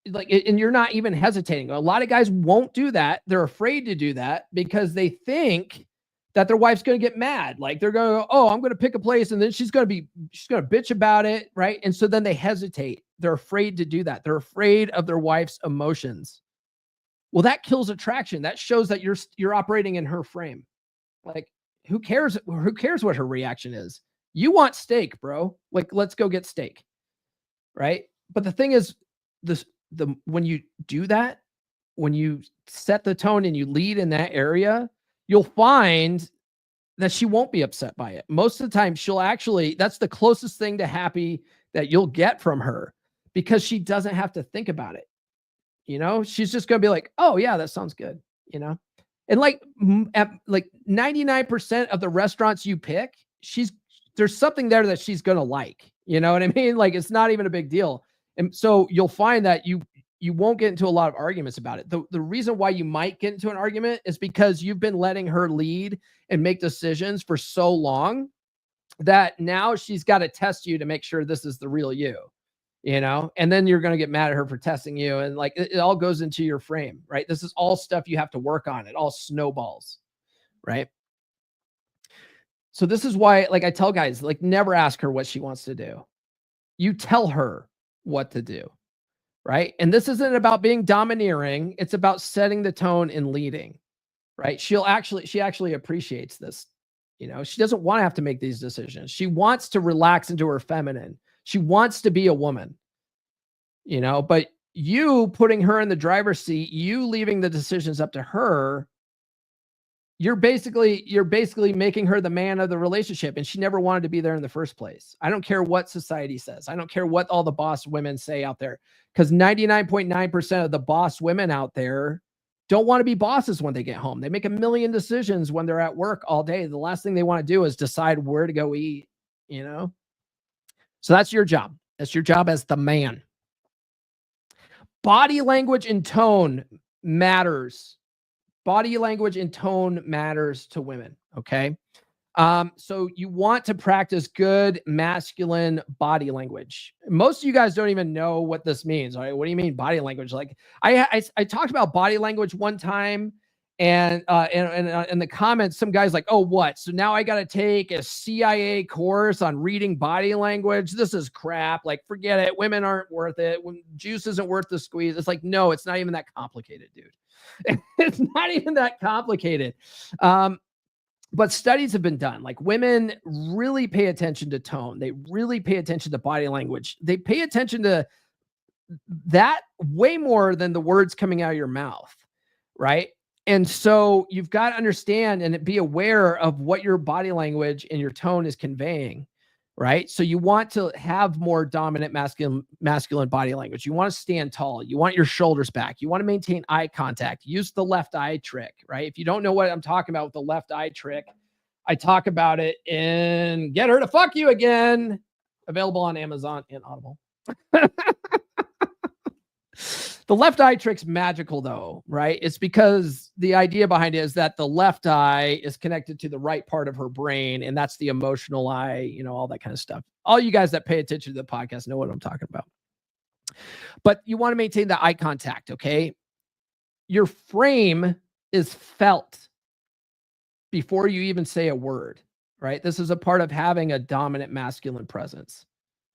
you're not even hesitating. A lot of guys won't do that. They're afraid to do that because they think that their wife's going to get mad. Like they're going to go, oh, I'm going to pick a place. And then she's going to bitch about it. Right. And so then they hesitate. They're afraid to do that. They're afraid of their wife's emotions. Well, that kills attraction. That shows that you're operating in her frame. Like, who cares? Who cares what her reaction is? You want steak, bro. Like, let's go get steak. Right. But the thing is, when you do that, when you set the tone and you lead in that area, you'll find that she won't be upset by it. Most of the time, that's the closest thing to happy that you'll get from her, because she doesn't have to think about it. She's just going to be like, oh yeah, that sounds good. And like 99% of the restaurants you pick, there's something there that she's going to like, you know what I mean? Like, it's not even a big deal. And so you'll find that you won't get into a lot of arguments about it. The reason why you might get into an argument is because you've been letting her lead and make decisions for so long that now she's got to test you to make sure this is the real you. And then you're going to get mad at her for testing you. And like, it all goes into your frame, right? This is all stuff you have to work on. It all snowballs, right? So this is why, like, I tell guys, like, never ask her what she wants to do. You tell her what to do, right? And this isn't about being domineering. It's about setting the tone and leading, right? She actually appreciates this. She doesn't want to have to make these decisions. She wants to relax into her feminine. She wants to be a woman, but you putting her in the driver's seat, you leaving the decisions up to her, you're basically making her the man of the relationship. And she never wanted to be there in the first place. I don't care what society says. I don't care what all the boss women say out there, because 99.9% of the boss women out there don't want to be bosses when they get home. They make a million decisions when they're at work all day. The last thing they want to do is decide where to go eat, So that's your job. That's your job as the man. Body language and tone matters. Body language and tone matters to women. Okay. So you want to practice good masculine body language. Most of you guys don't even know what this means. All right. What do you mean body language? Like I talked about body language one time, and in the comments, some guys like, oh, what? So now I got to take a CIA course on reading body language. This is crap. Like, forget it. Women aren't worth it. When juice isn't worth the squeeze. It's like, no, it's not even that complicated, dude. It's not even that complicated. But studies have been done. Like, women really pay attention to tone. They really pay attention to body language. They pay attention to that way more than the words coming out of your mouth, right? And so you've got to understand and be aware of what your body language and your tone is conveying, right? So you want to have more dominant masculine body language. You want to stand tall. You want your shoulders back. You want to maintain eye contact. Use the left eye trick, right? If you don't know what I'm talking about with the left eye trick, I talk about it in Get Her to Fuck You Again, available on Amazon and Audible. The left eye trick's magical though, right? It's because the idea behind it is that the left eye is connected to the right part of her brain, and that's the emotional eye, all that kind of stuff. All you guys that pay attention to the podcast know what I'm talking about. But you want to maintain the eye contact, okay? Your frame is felt before you even say a word, right? This is a part of having a dominant masculine presence,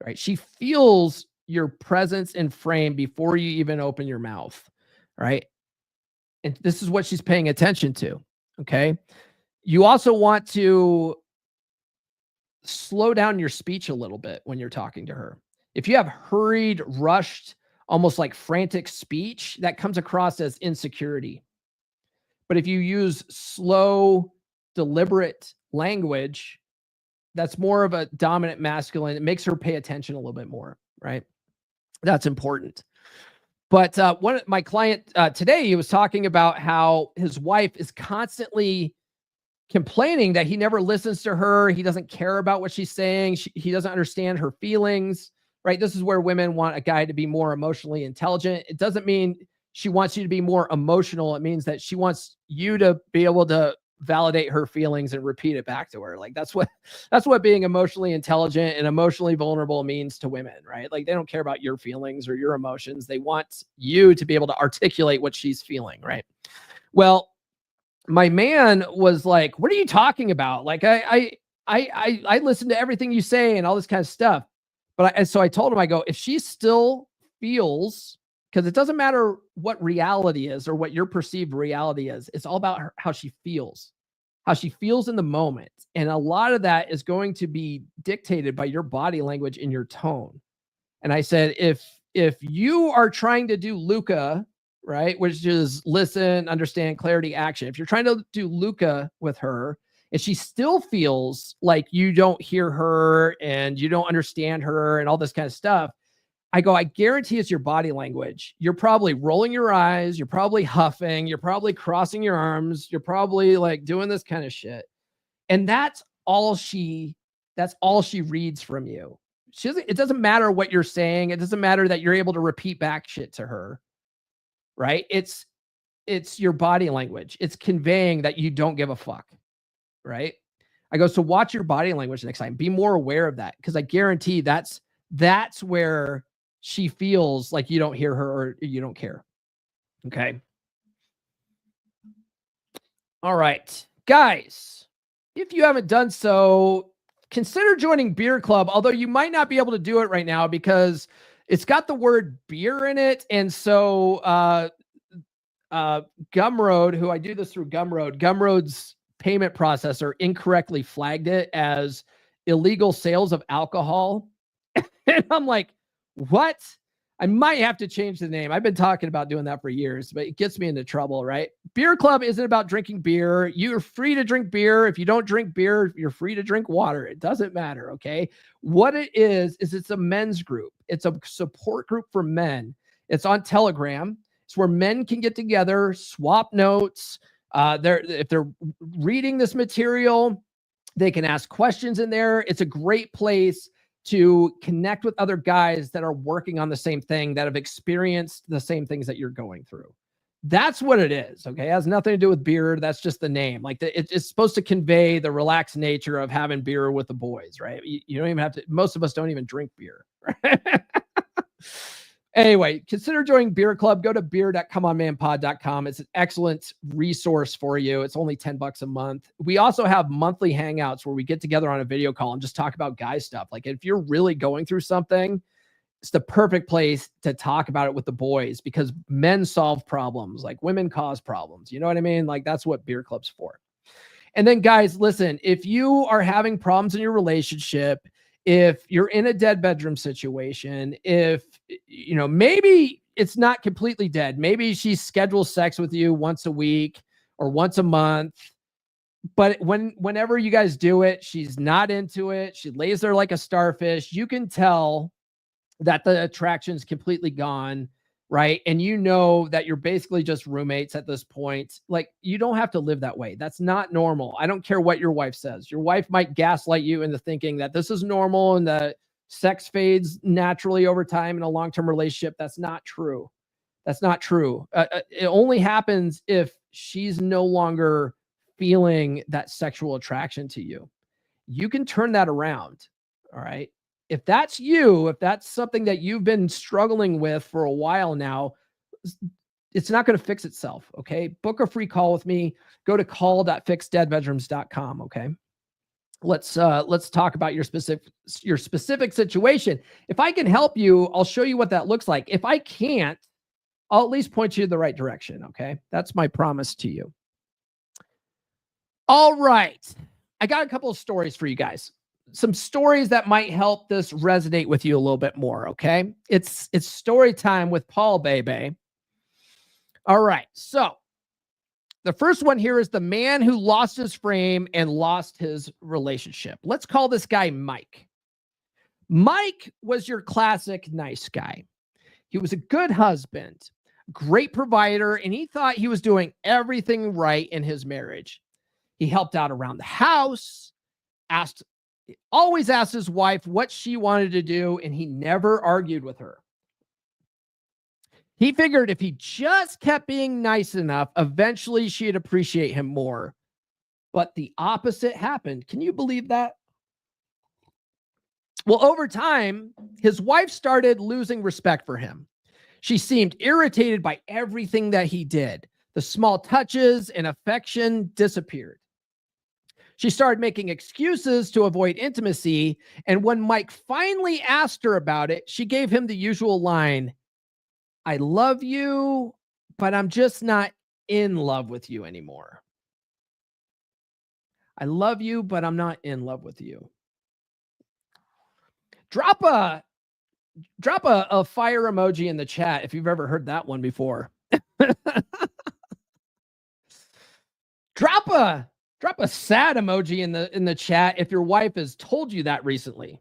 right? She feels your presence and frame before you even open your mouth, right? And this is what she's paying attention to, okay? You also want to slow down your speech a little bit when you're talking to her. If you have hurried, rushed, almost like frantic speech, that comes across as insecurity. But if you use slow, deliberate language, that's more of a dominant masculine. It makes her pay attention a little bit more, right? That's important. But one of my client today, he was talking about how his wife is constantly complaining that he never listens to her. He doesn't care about what she's saying. He doesn't understand her feelings, right? This is where women want a guy to be more emotionally intelligent. It doesn't mean she wants you to be more emotional. It means that she wants you to be able to validate her feelings and repeat it back to her. Like that's what being emotionally intelligent and emotionally vulnerable means to women, right? Like they don't care about your feelings or your emotions. They want you to be able to articulate what she's feeling, right? Well, my man was like, "What are you talking about? Like I listen to everything you say and all this kind of stuff." So I told him, I go, if she still feels, because it doesn't matter what reality is or what your perceived reality is, it's all about how she feels in the moment. And a lot of that is going to be dictated by your body language and your tone. And I said, if you are trying to do Luca, right, which is listen, understand, clarity, action. If you're trying to do Luca with her, and she still feels like you don't hear her and you don't understand her and all this kind of stuff, I go, I guarantee it's your body language. You're probably rolling your eyes. You're probably huffing. You're probably crossing your arms. You're probably like doing this kind of shit. And that's all she reads from you. It doesn't matter what you're saying. It doesn't matter that you're able to repeat back shit to her, right? It's your body language. It's conveying that you don't give a fuck. Right? I go, so watch your body language next time. Be more aware of that, because I guarantee that's where she feels like you don't hear her or you don't care. Okay. All right, guys, if you haven't done so, consider joining Beer Club, although you might not be able to do it right now because it's got the word beer in it. And so Gumroad, who I do this through Gumroad's payment processor incorrectly flagged it as illegal sales of alcohol. And I'm like, what? I might have to change the name. I've been talking about doing that for years, but it gets me into trouble, right? Beer Club isn't about drinking beer. You're free to drink beer. If you don't drink beer, you're free to drink water. It doesn't matter, okay? What it is it's a men's group. It's a support group for men. It's on Telegram. It's where men can get together, swap notes. If they're reading this material, they can ask questions in there. It's a great place to connect with other guys that are working on the same thing, that have experienced the same things that you're going through. That's what it is. Okay. It has nothing to do with beer. That's just the name. Like it's supposed to convey the relaxed nature of having beer with the boys, right? You don't even have to, most of us don't even drink beer. Right? Anyway, consider joining Beer Club. Go to beer.comeonmanpod.com. It's an excellent resource for you. It's only $10 a month. We also have monthly hangouts where we get together on a video call and just talk about guy stuff. Like if you're really going through something, it's the perfect place to talk about it with the boys, because men solve problems like women cause problems. You know what I mean? Like that's what Beer Club's for. And then guys, listen, if you are having problems in your relationship, if you're in a dead bedroom situation, if, you know, maybe it's not completely dead. Maybe she schedules sex with you once a week or once a month. But whenever you guys do it, she's not into it. She lays there like a starfish. You can tell that the attraction's completely gone, right? And you know that you're basically just roommates at this point. Like, you don't have to live that way. That's not normal. I don't care what your wife says. Your wife might gaslight you into thinking that this is normal and that sex fades naturally over time in a long-term relationship. That's not true. That's not true. It only happens if she's no longer feeling that sexual attraction to you. You can turn that around. All right. If that's you, if that's something that you've been struggling with for a while now, it's not going to fix itself. Okay. Book a free call with me. Go to call.fixdeadbedrooms.com. Okay. Let's talk about your specific situation. If I can help you, I'll show you what that looks like. If I can't, I'll at least point you in the right direction. Okay. That's my promise to you. All right. I got a couple of stories for you guys. Some stories that might help this resonate with you a little bit more. Okay. It's story time with Paul Bebe. All right. So the first one here is the man who lost his frame and lost his relationship. Let's call this guy Mike. Mike was your classic nice guy. He was a good husband, great provider, and he thought he was doing everything right in his marriage. He helped out around the house, always asked his wife what she wanted to do, and he never argued with her. He figured if he just kept being nice enough, eventually she'd appreciate him more. But the opposite happened. Can you believe that? Well, over time, his wife started losing respect for him. She seemed irritated by everything that he did. The small touches and affection disappeared. She started making excuses to avoid intimacy. And when Mike finally asked her about it, she gave him the usual line, "I love you, but I'm just not in love with you anymore." I love you, but I'm not in love with you. Drop a fire emoji in the chat if you've ever heard that one before. Drop a sad emoji in the chat if your wife has told you that recently.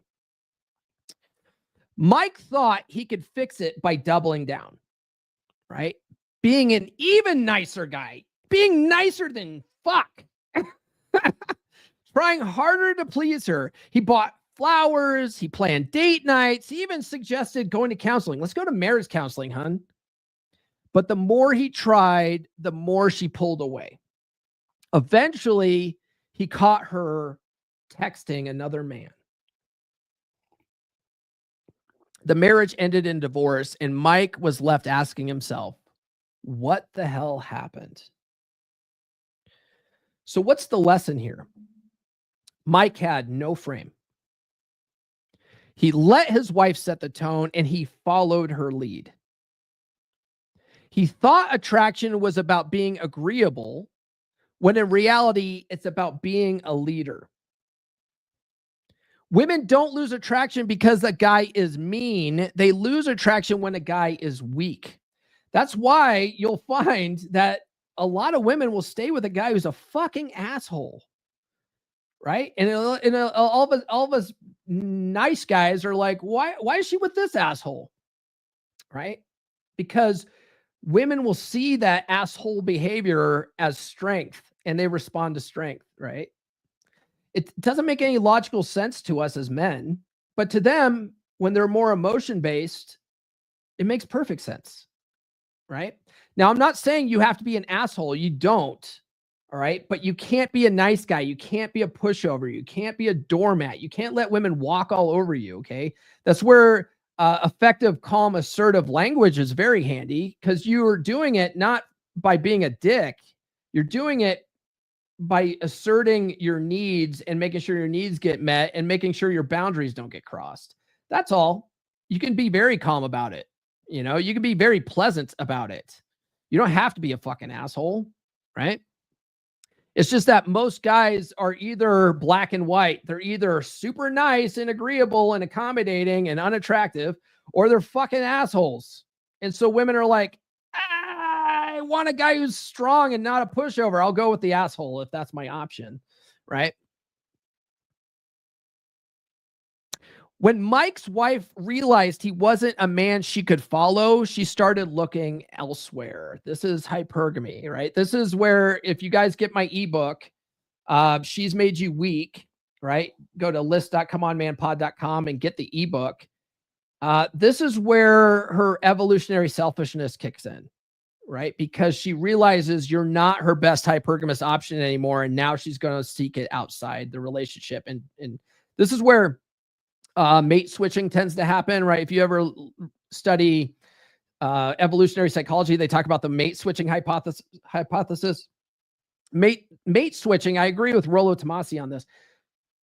Mike thought he could fix it by doubling down, right? Being an even nicer guy, being nicer than fuck. Trying harder to please her. He bought flowers, he planned date nights, he even suggested going to counseling. Let's go to marriage counseling, hun. But the more he tried, the more she pulled away. Eventually, he caught her texting another man. The marriage ended in divorce, and Mike was left asking himself, what the hell happened? So what's the lesson here? Mike had no frame. He let his wife set the tone, and he followed her lead. He thought attraction was about being agreeable, when in reality, it's about being a leader. Women don't lose attraction because a guy is mean. They lose attraction when a guy is weak. That's why you'll find that a lot of women will stay with a guy who's a fucking asshole, right? And all of us nice guys are like, why is she with this asshole, right? Because women will see that asshole behavior as strength, and they respond to strength, right? It doesn't make any logical sense to us as men, but to them, when they're more emotion-based, it makes perfect sense, right? Now, I'm not saying you have to be an asshole. You don't, all right? But you can't be a nice guy. You can't be a pushover. You can't be a doormat. You can't let women walk all over you, okay? That's where effective, calm, assertive language is very handy, because you're doing it not by being a dick. You're doing it by asserting your needs and making sure your needs get met and making sure your boundaries don't get crossed. That's all. You can be very calm about it. You know, you can be very pleasant about it. You don't have to be a fucking asshole, right? It's just that most guys are either black and white. They're either super nice and agreeable and accommodating and unattractive, or they're fucking assholes. And so women are like, I want a guy who's strong and not a pushover. I'll go with the asshole if that's my option, right? When Mike's wife realized he wasn't a man she could follow, she started looking elsewhere. This is hypergamy, right? This is where, if you guys get my ebook, She's Made You Weak, right? Go to list.comeonmanpod.com and get the ebook. This is where her evolutionary selfishness kicks in, right? Because she realizes you're not her best hypergamous option anymore, and now she's going to seek it outside the relationship. And this is where mate switching tends to happen, right? If you ever study evolutionary psychology, they talk about the mate switching hypothesis. Mate switching, I agree with Rollo Tomasi on this.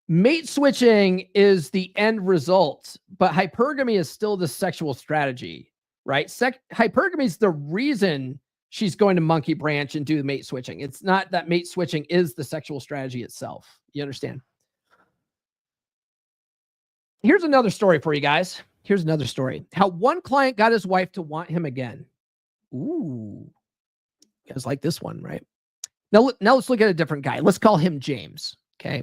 Mate switching is the end result, but hypergamy is still the sexual strategy, right? Hypergamy is the reason she's going to monkey branch and do the mate switching. It's not that mate switching is the sexual strategy itself. You understand? Here's another story for you guys. Here's another story. How one client got his wife to want him again. Ooh. You guys like this one, right? Now let's look at a different guy. Let's call him James, okay?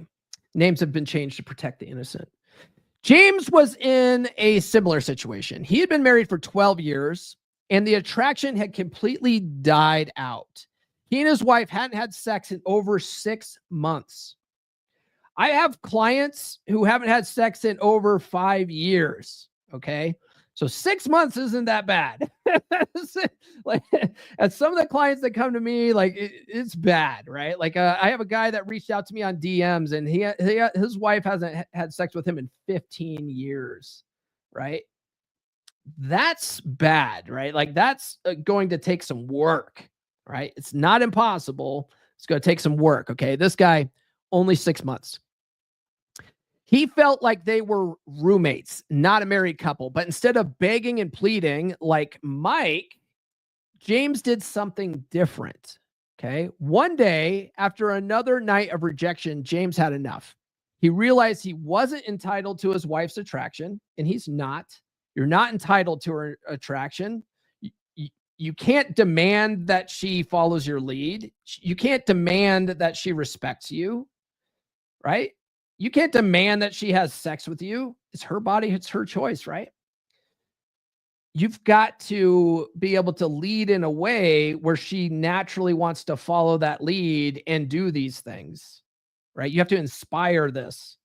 Names have been changed to protect the innocent. James was in a similar situation. He had been married for 12 years, and the attraction had completely died out. He and his wife hadn't had sex in over 6 months. I have clients who haven't had sex in over 5 years, okay? So 6 months isn't that bad. Like, and some of the clients that come to me, like it's bad, right? Like I have a guy that reached out to me on DMs, and his wife hasn't had sex with him in 15 years, right? That's bad, right? Like that's going to take some work, right? It's not impossible. It's going to take some work. Okay. This guy, only 6 months. He felt like they were roommates, not a married couple. But instead of begging and pleading like Mike, James did something different. Okay. One day, after another night of rejection, James had enough. He realized he wasn't entitled to his wife's attraction, and he's not. You're not entitled to her attraction. You can't demand that she follows your lead. You can't demand that she respects you, right? You can't demand that she has sex with you. It's her body. It's her choice, right? You've got to be able to lead in a way where she naturally wants to follow that lead and do these things, right? You have to inspire this.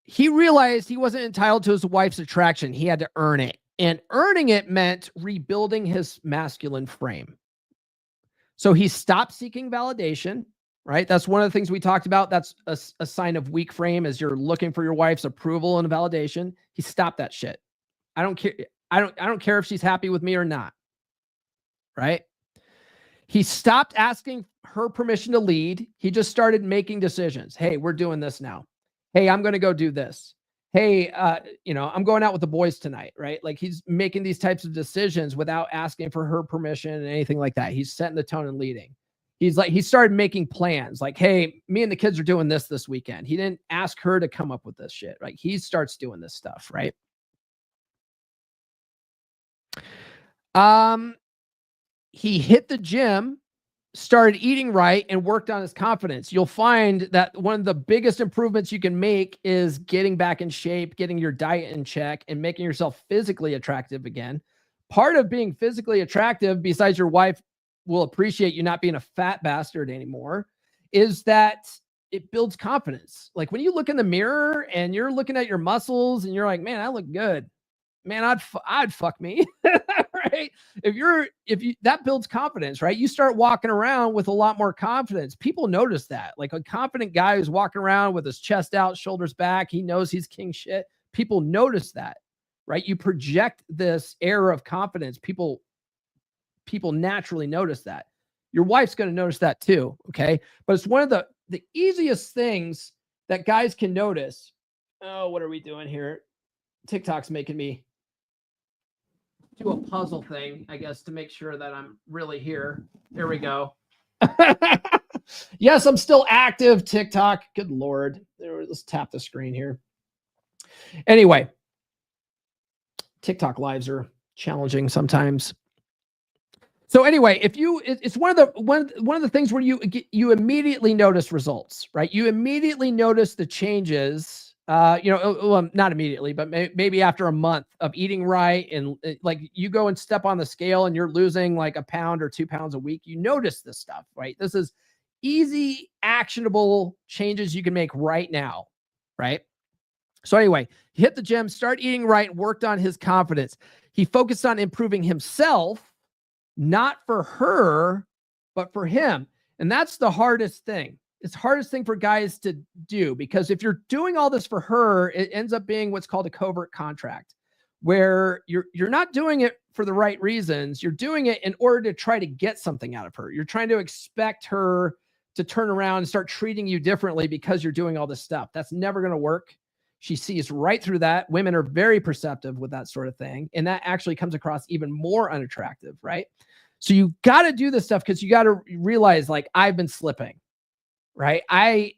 He realized he wasn't entitled to his wife's attraction. He had to earn it. And earning it meant rebuilding his masculine frame. So he stopped seeking validation, right? That's one of the things we talked about. That's a sign of weak frame, as you're looking for your wife's approval and validation. He stopped that shit. I don't care. I don't care if she's happy with me or not, right? He stopped asking her permission to lead. He just started making decisions. Hey, we're doing this now. Hey, I'm going to go do this. Hey, I'm going out with the boys tonight, right? Like he's making these types of decisions without asking for her permission and anything like that. He's setting the tone and leading. He started making plans like, hey, me and the kids are doing this weekend. He didn't ask her to come up with this shit. Like he starts doing this stuff, right? He hit the gym, started eating right, and worked on his confidence. You'll find that one of the biggest improvements you can make is getting back in shape, getting your diet in check, and making yourself physically attractive again. Part of being physically attractive, besides your wife will appreciate you not being a fat bastard anymore, is that it builds confidence. Like when you look in the mirror and you're looking at your muscles and you're like, man, I look good. Man, I'd fuck me, right? That builds confidence, right? You start walking around with a lot more confidence. People notice that. Like a confident guy who's walking around with his chest out, shoulders back, he knows he's king shit. People notice that, right? You project this air of confidence. People naturally notice that. Your wife's going to notice that too, okay? But it's one of the easiest things that guys can notice. Oh, what are we doing here? TikTok's making me do a puzzle thing, I guess, to make sure that I'm really here. There we go. Yes, I'm still active, TikTok. Good Lord. Let's tap the screen here. Anyway, TikTok lives are challenging sometimes. So anyway, it's one of the things where you immediately notice results, right? You immediately notice the changes. Not immediately, but maybe after a month of eating right, and like you go and step on the scale and you're losing like a pound or 2 pounds a week, you notice this stuff, right? This is easy, actionable changes you can make right now, right? So anyway, he hit the gym, started eating right, and worked on his confidence. He focused on improving himself, not for her, but for him. And that's the hardest thing. It's the hardest thing for guys to do, because if you're doing all this for her, it ends up being what's called a covert contract, where you're not doing it for the right reasons. You're doing it in order to try to get something out of her. You're trying to expect her to turn around and start treating you differently because you're doing all this stuff. That's never going to work. She sees right through that. Women are very perceptive with that sort of thing. And that actually comes across even more unattractive, right? So you got to do this stuff because you got to realize, like, I've been slipping. Right? I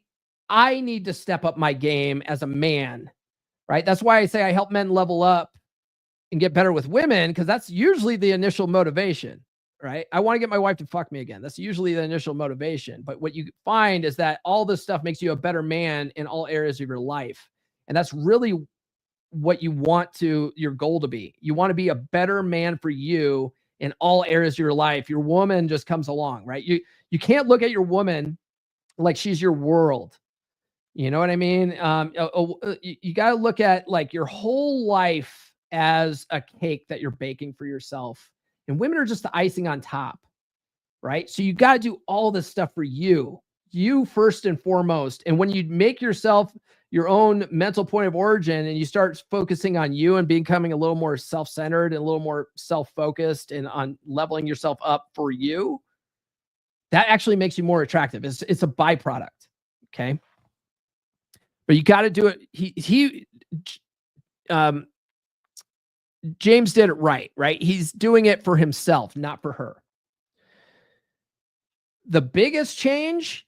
need to step up my game as a man, right? That's why I say I help men level up and get better with women, because that's usually the initial motivation, right? I want to get my wife to fuck me again. That's usually the initial motivation. But what you find is that all this stuff makes you a better man in all areas of your life. And that's really what you want your goal to be. You want to be a better man for you in all areas of your life. Your woman just comes along, right? You can't look at your woman like she's your world. You know what I mean? You got to look at like your whole life as a cake that you're baking for yourself. And women are just the icing on top, right? So you got to do all this stuff for you first and foremost. And when you make yourself your own mental point of origin and you start focusing on you and becoming a little more self-centered and a little more self-focused and on leveling yourself up for you, that actually makes you more attractive. It's a byproduct. Okay. But you got to do it. James did it right? He's doing it for himself, not for her. The biggest change,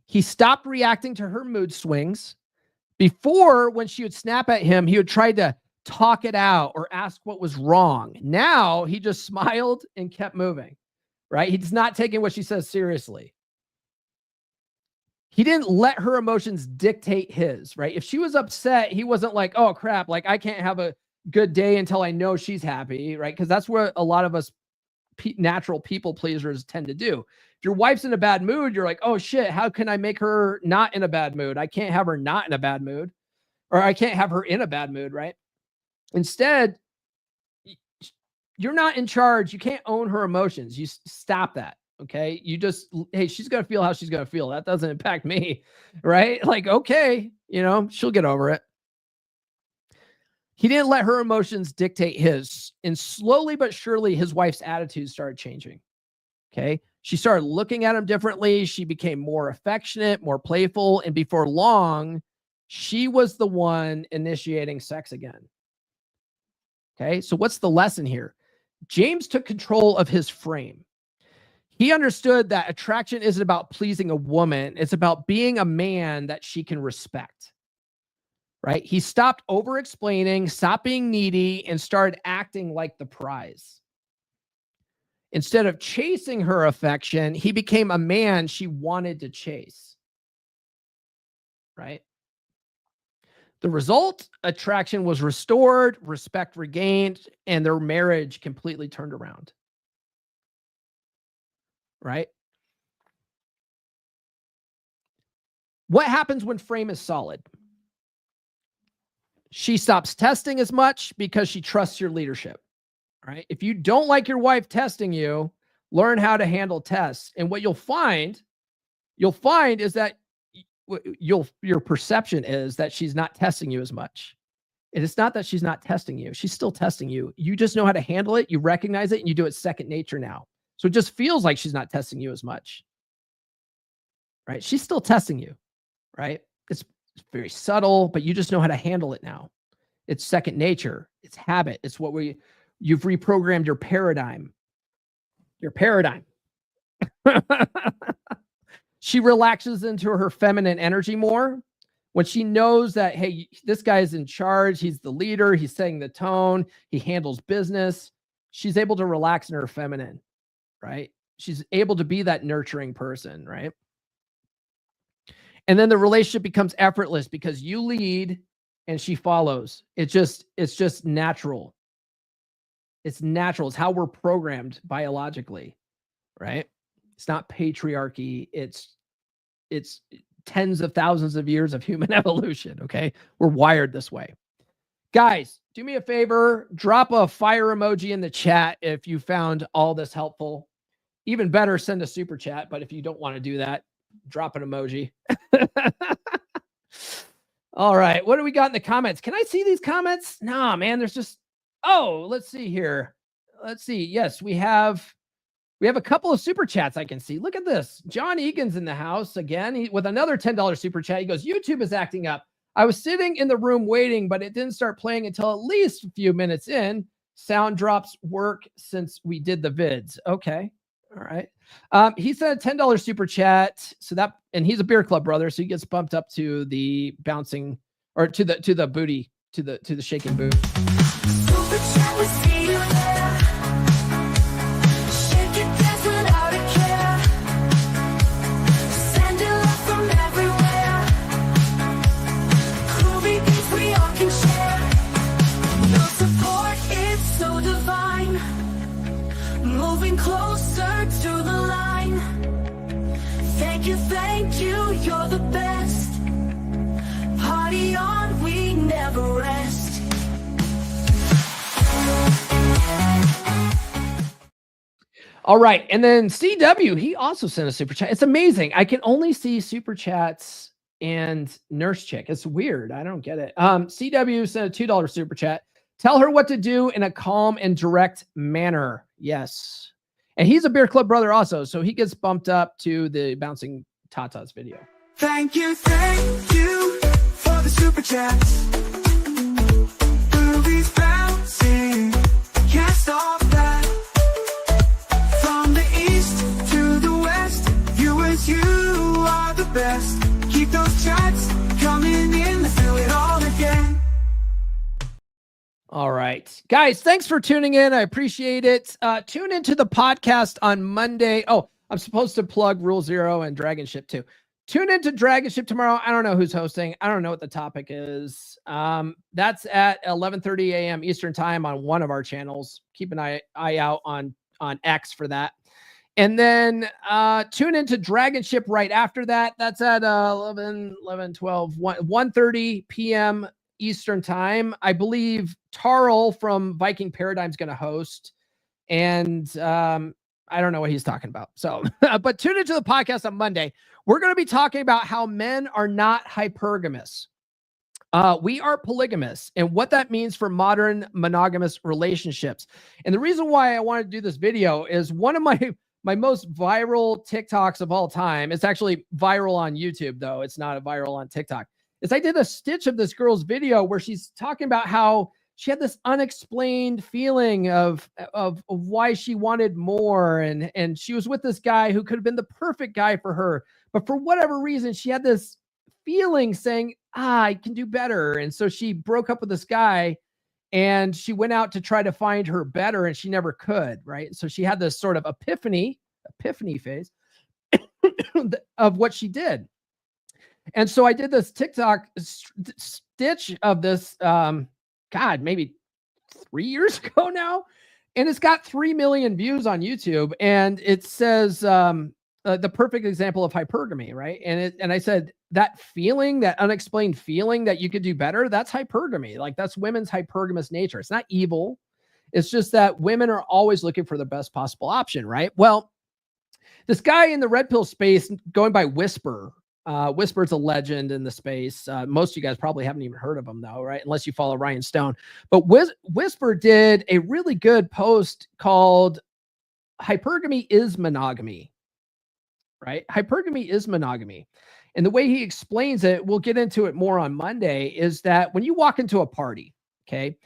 he stopped reacting to her mood swings. Before, when she would snap at him, he would try to talk it out or ask what was wrong. Now he just smiled and kept moving, right? He's not taking what she says seriously. He didn't let her emotions dictate his, right? If she was upset, he wasn't like, oh crap, like I can't have a good day until I know she's happy, right? Because that's what a lot of us natural people pleasers tend to do. If your wife's in a bad mood, you're like, oh shit, how can I make her not in a bad mood? I can't have her not in a bad mood, or I can't have her in a bad mood, right? Instead, you're not in charge. You can't own her emotions. You stop that. Okay. You just, hey, she's going to feel how she's going to feel. That doesn't impact me. Right. Like, okay, she'll get over it. He didn't let her emotions dictate his. And slowly but surely, his wife's attitude started changing. Okay. She started looking at him differently. She became more affectionate, more playful. And before long, she was the one initiating sex again. Okay. So what's the lesson here? James took control of his frame. He understood that attraction isn't about pleasing a woman. It's about being a man that she can respect. Right? He stopped over-explaining, stopped being needy, and started acting like the prize. Instead of chasing her affection, he became a man she wanted to chase. Right? The result, attraction was restored, respect regained, and their marriage completely turned around. Right? What happens when frame is solid? She stops testing as much because she trusts your leadership. Right? If you don't like your wife testing you, learn how to handle tests. And what you'll find is that your perception is that she's not testing you as much. And it's not that she's not testing you. She's still testing you. You just know how to handle it. You recognize it and you do it second nature now. So it just feels like she's not testing you as much. Right? She's still testing you. Right? It's very subtle, but you just know how to handle it now. It's second nature. It's habit. It's what you've reprogrammed your paradigm. Your paradigm. She relaxes into her feminine energy more when she knows that, hey, this guy's in charge. He's the leader. He's setting the tone. He handles business. She's able to relax in her feminine, right? She's able to be that nurturing person, right? And then the relationship becomes effortless because you lead and she follows. It's just natural. It's natural. It's how we're programmed biologically, right? It's not patriarchy. It's tens of thousands of years of human evolution, okay? We're wired this way. Guys, do me a favor. Drop a fire emoji in the chat if you found all this helpful. Even better, send a super chat. But if you don't want to do that, drop an emoji. All right. What do we got in the comments? Can I see these comments? Nah, man, there's just, oh, let's see here. Let's see. Yes, we have a couple of super chats I can see. Look at this. John Egan's in the house again with another $10 super chat. He goes, YouTube is acting up. I was sitting in the room waiting, but it didn't start playing until at least a few minutes in. Sound drops work since we did the vids. Okay. All right. He said a $10 super chat. So that, and he's a beer club brother. So he gets bumped up to the bouncing or to the booty, to the shaking boot. Super chat, we'll see you there. Shake it, dance without a care. Send it love from everywhere. Groovy beats we all can share. Your support is so divine. Moving closer to the line. Thank you, you're the best. party on, we never rest. All right. And then CW, he also sent a super chat. It's amazing. I can only see super chats and Nurse Chick. It's weird. I don't get it. CW sent a $2 super chat. Tell her what to do in a calm and direct manner. Yes. And he's a Beer Club brother also. So he gets bumped up to the Bouncing Tatas video. Thank you for the super chats. Boobies bouncing, can't stop that. From the east to the west, you are the best. Keep those chats coming in, let's do it all again. All right, guys, thanks for tuning in. I appreciate it. Tune into the podcast on Monday. Oh, I'm supposed to plug Rule Zero and Dragon Ship too. Tune into Dragon Ship tomorrow. I don't know who's hosting. I don't know what the topic is. That's at 11:30 a.m. Eastern time on one of our channels. Keep an eye out on X for that. And then tune into Dragon Ship right after that. That's at 11, 12, 1:30 p.m. Eastern time. I believe Tarl from Viking Paradigm is going to host. And I don't know what he's talking about. So, but tune into the podcast on Monday. We're going to be talking about how men are not hypergamous. We are polygamous and what that means for modern monogamous relationships. And the reason why I wanted to do this video is one of my most viral TikToks of all time. It's actually viral on YouTube, though. It's not viral on TikTok. Is I did a stitch of this girl's video where she's talking about how she had this unexplained feeling of why she wanted more. And she was with this guy who could have been the perfect guy for her. But for whatever reason, she had this feeling saying, I can do better. And so she broke up with this guy and she went out to try to find her better and she never could. Right. So she had this sort of epiphany phase of what she did. And so I did this TikTok stitch of this, maybe 3 years ago now. And it's got 3 million views on YouTube. And it says the perfect example of hypergamy, right? And I said, that feeling, that unexplained feeling that you could do better, that's hypergamy. Like that's women's hypergamous nature. It's not evil. It's just that women are always looking for the best possible option, right? Well, this guy in the red pill space going by Whisper, Whisper's a legend in the space. Most of you guys probably haven't even heard of him though, right? Unless you follow Ryan Stone. But Whisper did a really good post called Hypergamy is Monogamy, right? Hypergamy is monogamy. And the way he explains it, we'll get into it more on Monday, is that when you walk into a party, okay,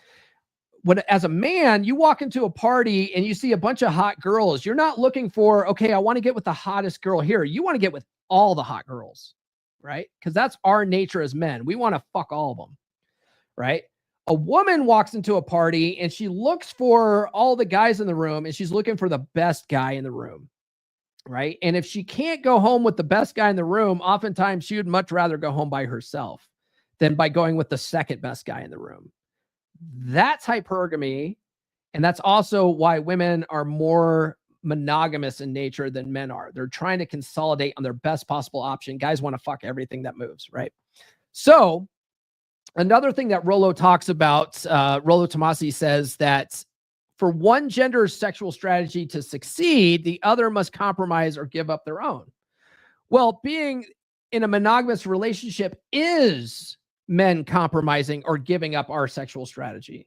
as a man, you walk into a party and you see a bunch of hot girls, you're not looking for, okay, I want to get with the hottest girl here. You want to get with all the hot girls, right? Because that's our nature as men. We want to fuck all of them, right? A woman walks into a party and she looks for all the guys in the room and she's looking for the best guy in the room, right? And if she can't go home with the best guy in the room, oftentimes she would much rather go home by herself than by going with the second best guy in the room. That's hypergamy. And that's also why women are more monogamous in nature than men are. They're trying to consolidate on their best possible option. Guys want to fuck everything that moves, right? So another thing that Rollo talks about, Rollo Tomasi says that for one gender's sexual strategy to succeed, the other must compromise or give up their own. Well, being in a monogamous relationship is men compromising or giving up our sexual strategy.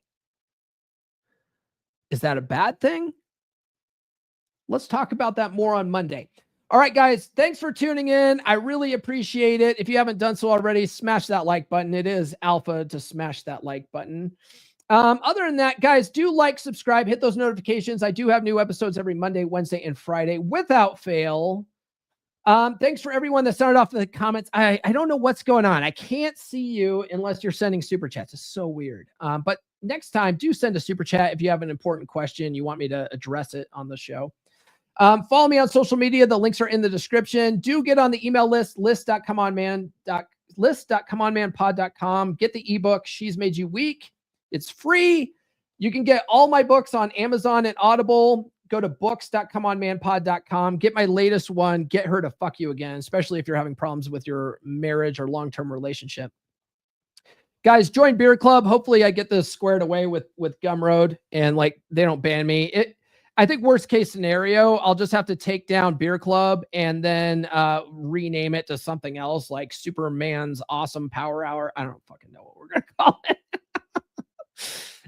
Is that a bad thing? Let's talk about that more on Monday. All right, guys, thanks for tuning in. I really appreciate it. If you haven't done so already, smash that like button. It is alpha to smash that like button. Other than that, guys, do like, subscribe, hit those notifications. I do have new episodes every Monday, Wednesday, and Friday without fail. Thanks for everyone that started off in the comments. I don't know what's going on. I can't see you unless you're sending super chats. It's so weird. But next time, do send a super chat if you have an important question. You want me to address it on the show. Follow me on social media. The links are in the description. Do get on the email list, list.comeonmanpod.com. Get the ebook, She's Made You Weak. It's free. You can get all my books on Amazon and Audible. Go to books.comeonmanpod.com. Get my latest one, Get Her to Fuck You Again, especially if you're having problems with your marriage or long-term relationship. Guys, join Beer Club. Hopefully I get this squared away with Gumroad and like they don't ban me. I think worst case scenario, I'll just have to take down Beer Club and then rename it to something else like Superman's Awesome Power Hour. I don't fucking know what we're going to call it.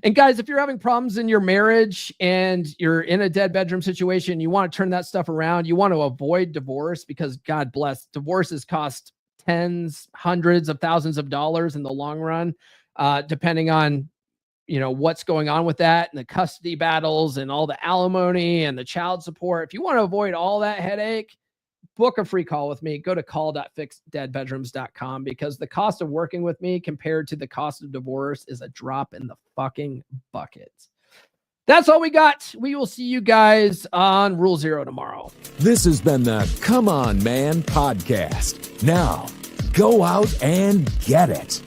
And guys, if you're having problems in your marriage and you're in a dead bedroom situation, you want to turn that stuff around. You want to avoid divorce because God bless, divorces cost tens, hundreds of thousands of dollars in the long run, depending on, what's going on with that and the custody battles and all the alimony and the child support. If you want to avoid all that headache, book a free call with me. Go to call.fixdeadbedrooms.com because the cost of working with me compared to the cost of divorce is a drop in the fucking bucket. That's all we got. We will see you guys on Rule Zero tomorrow. This has been the Come On Man podcast. Now, go out and get it.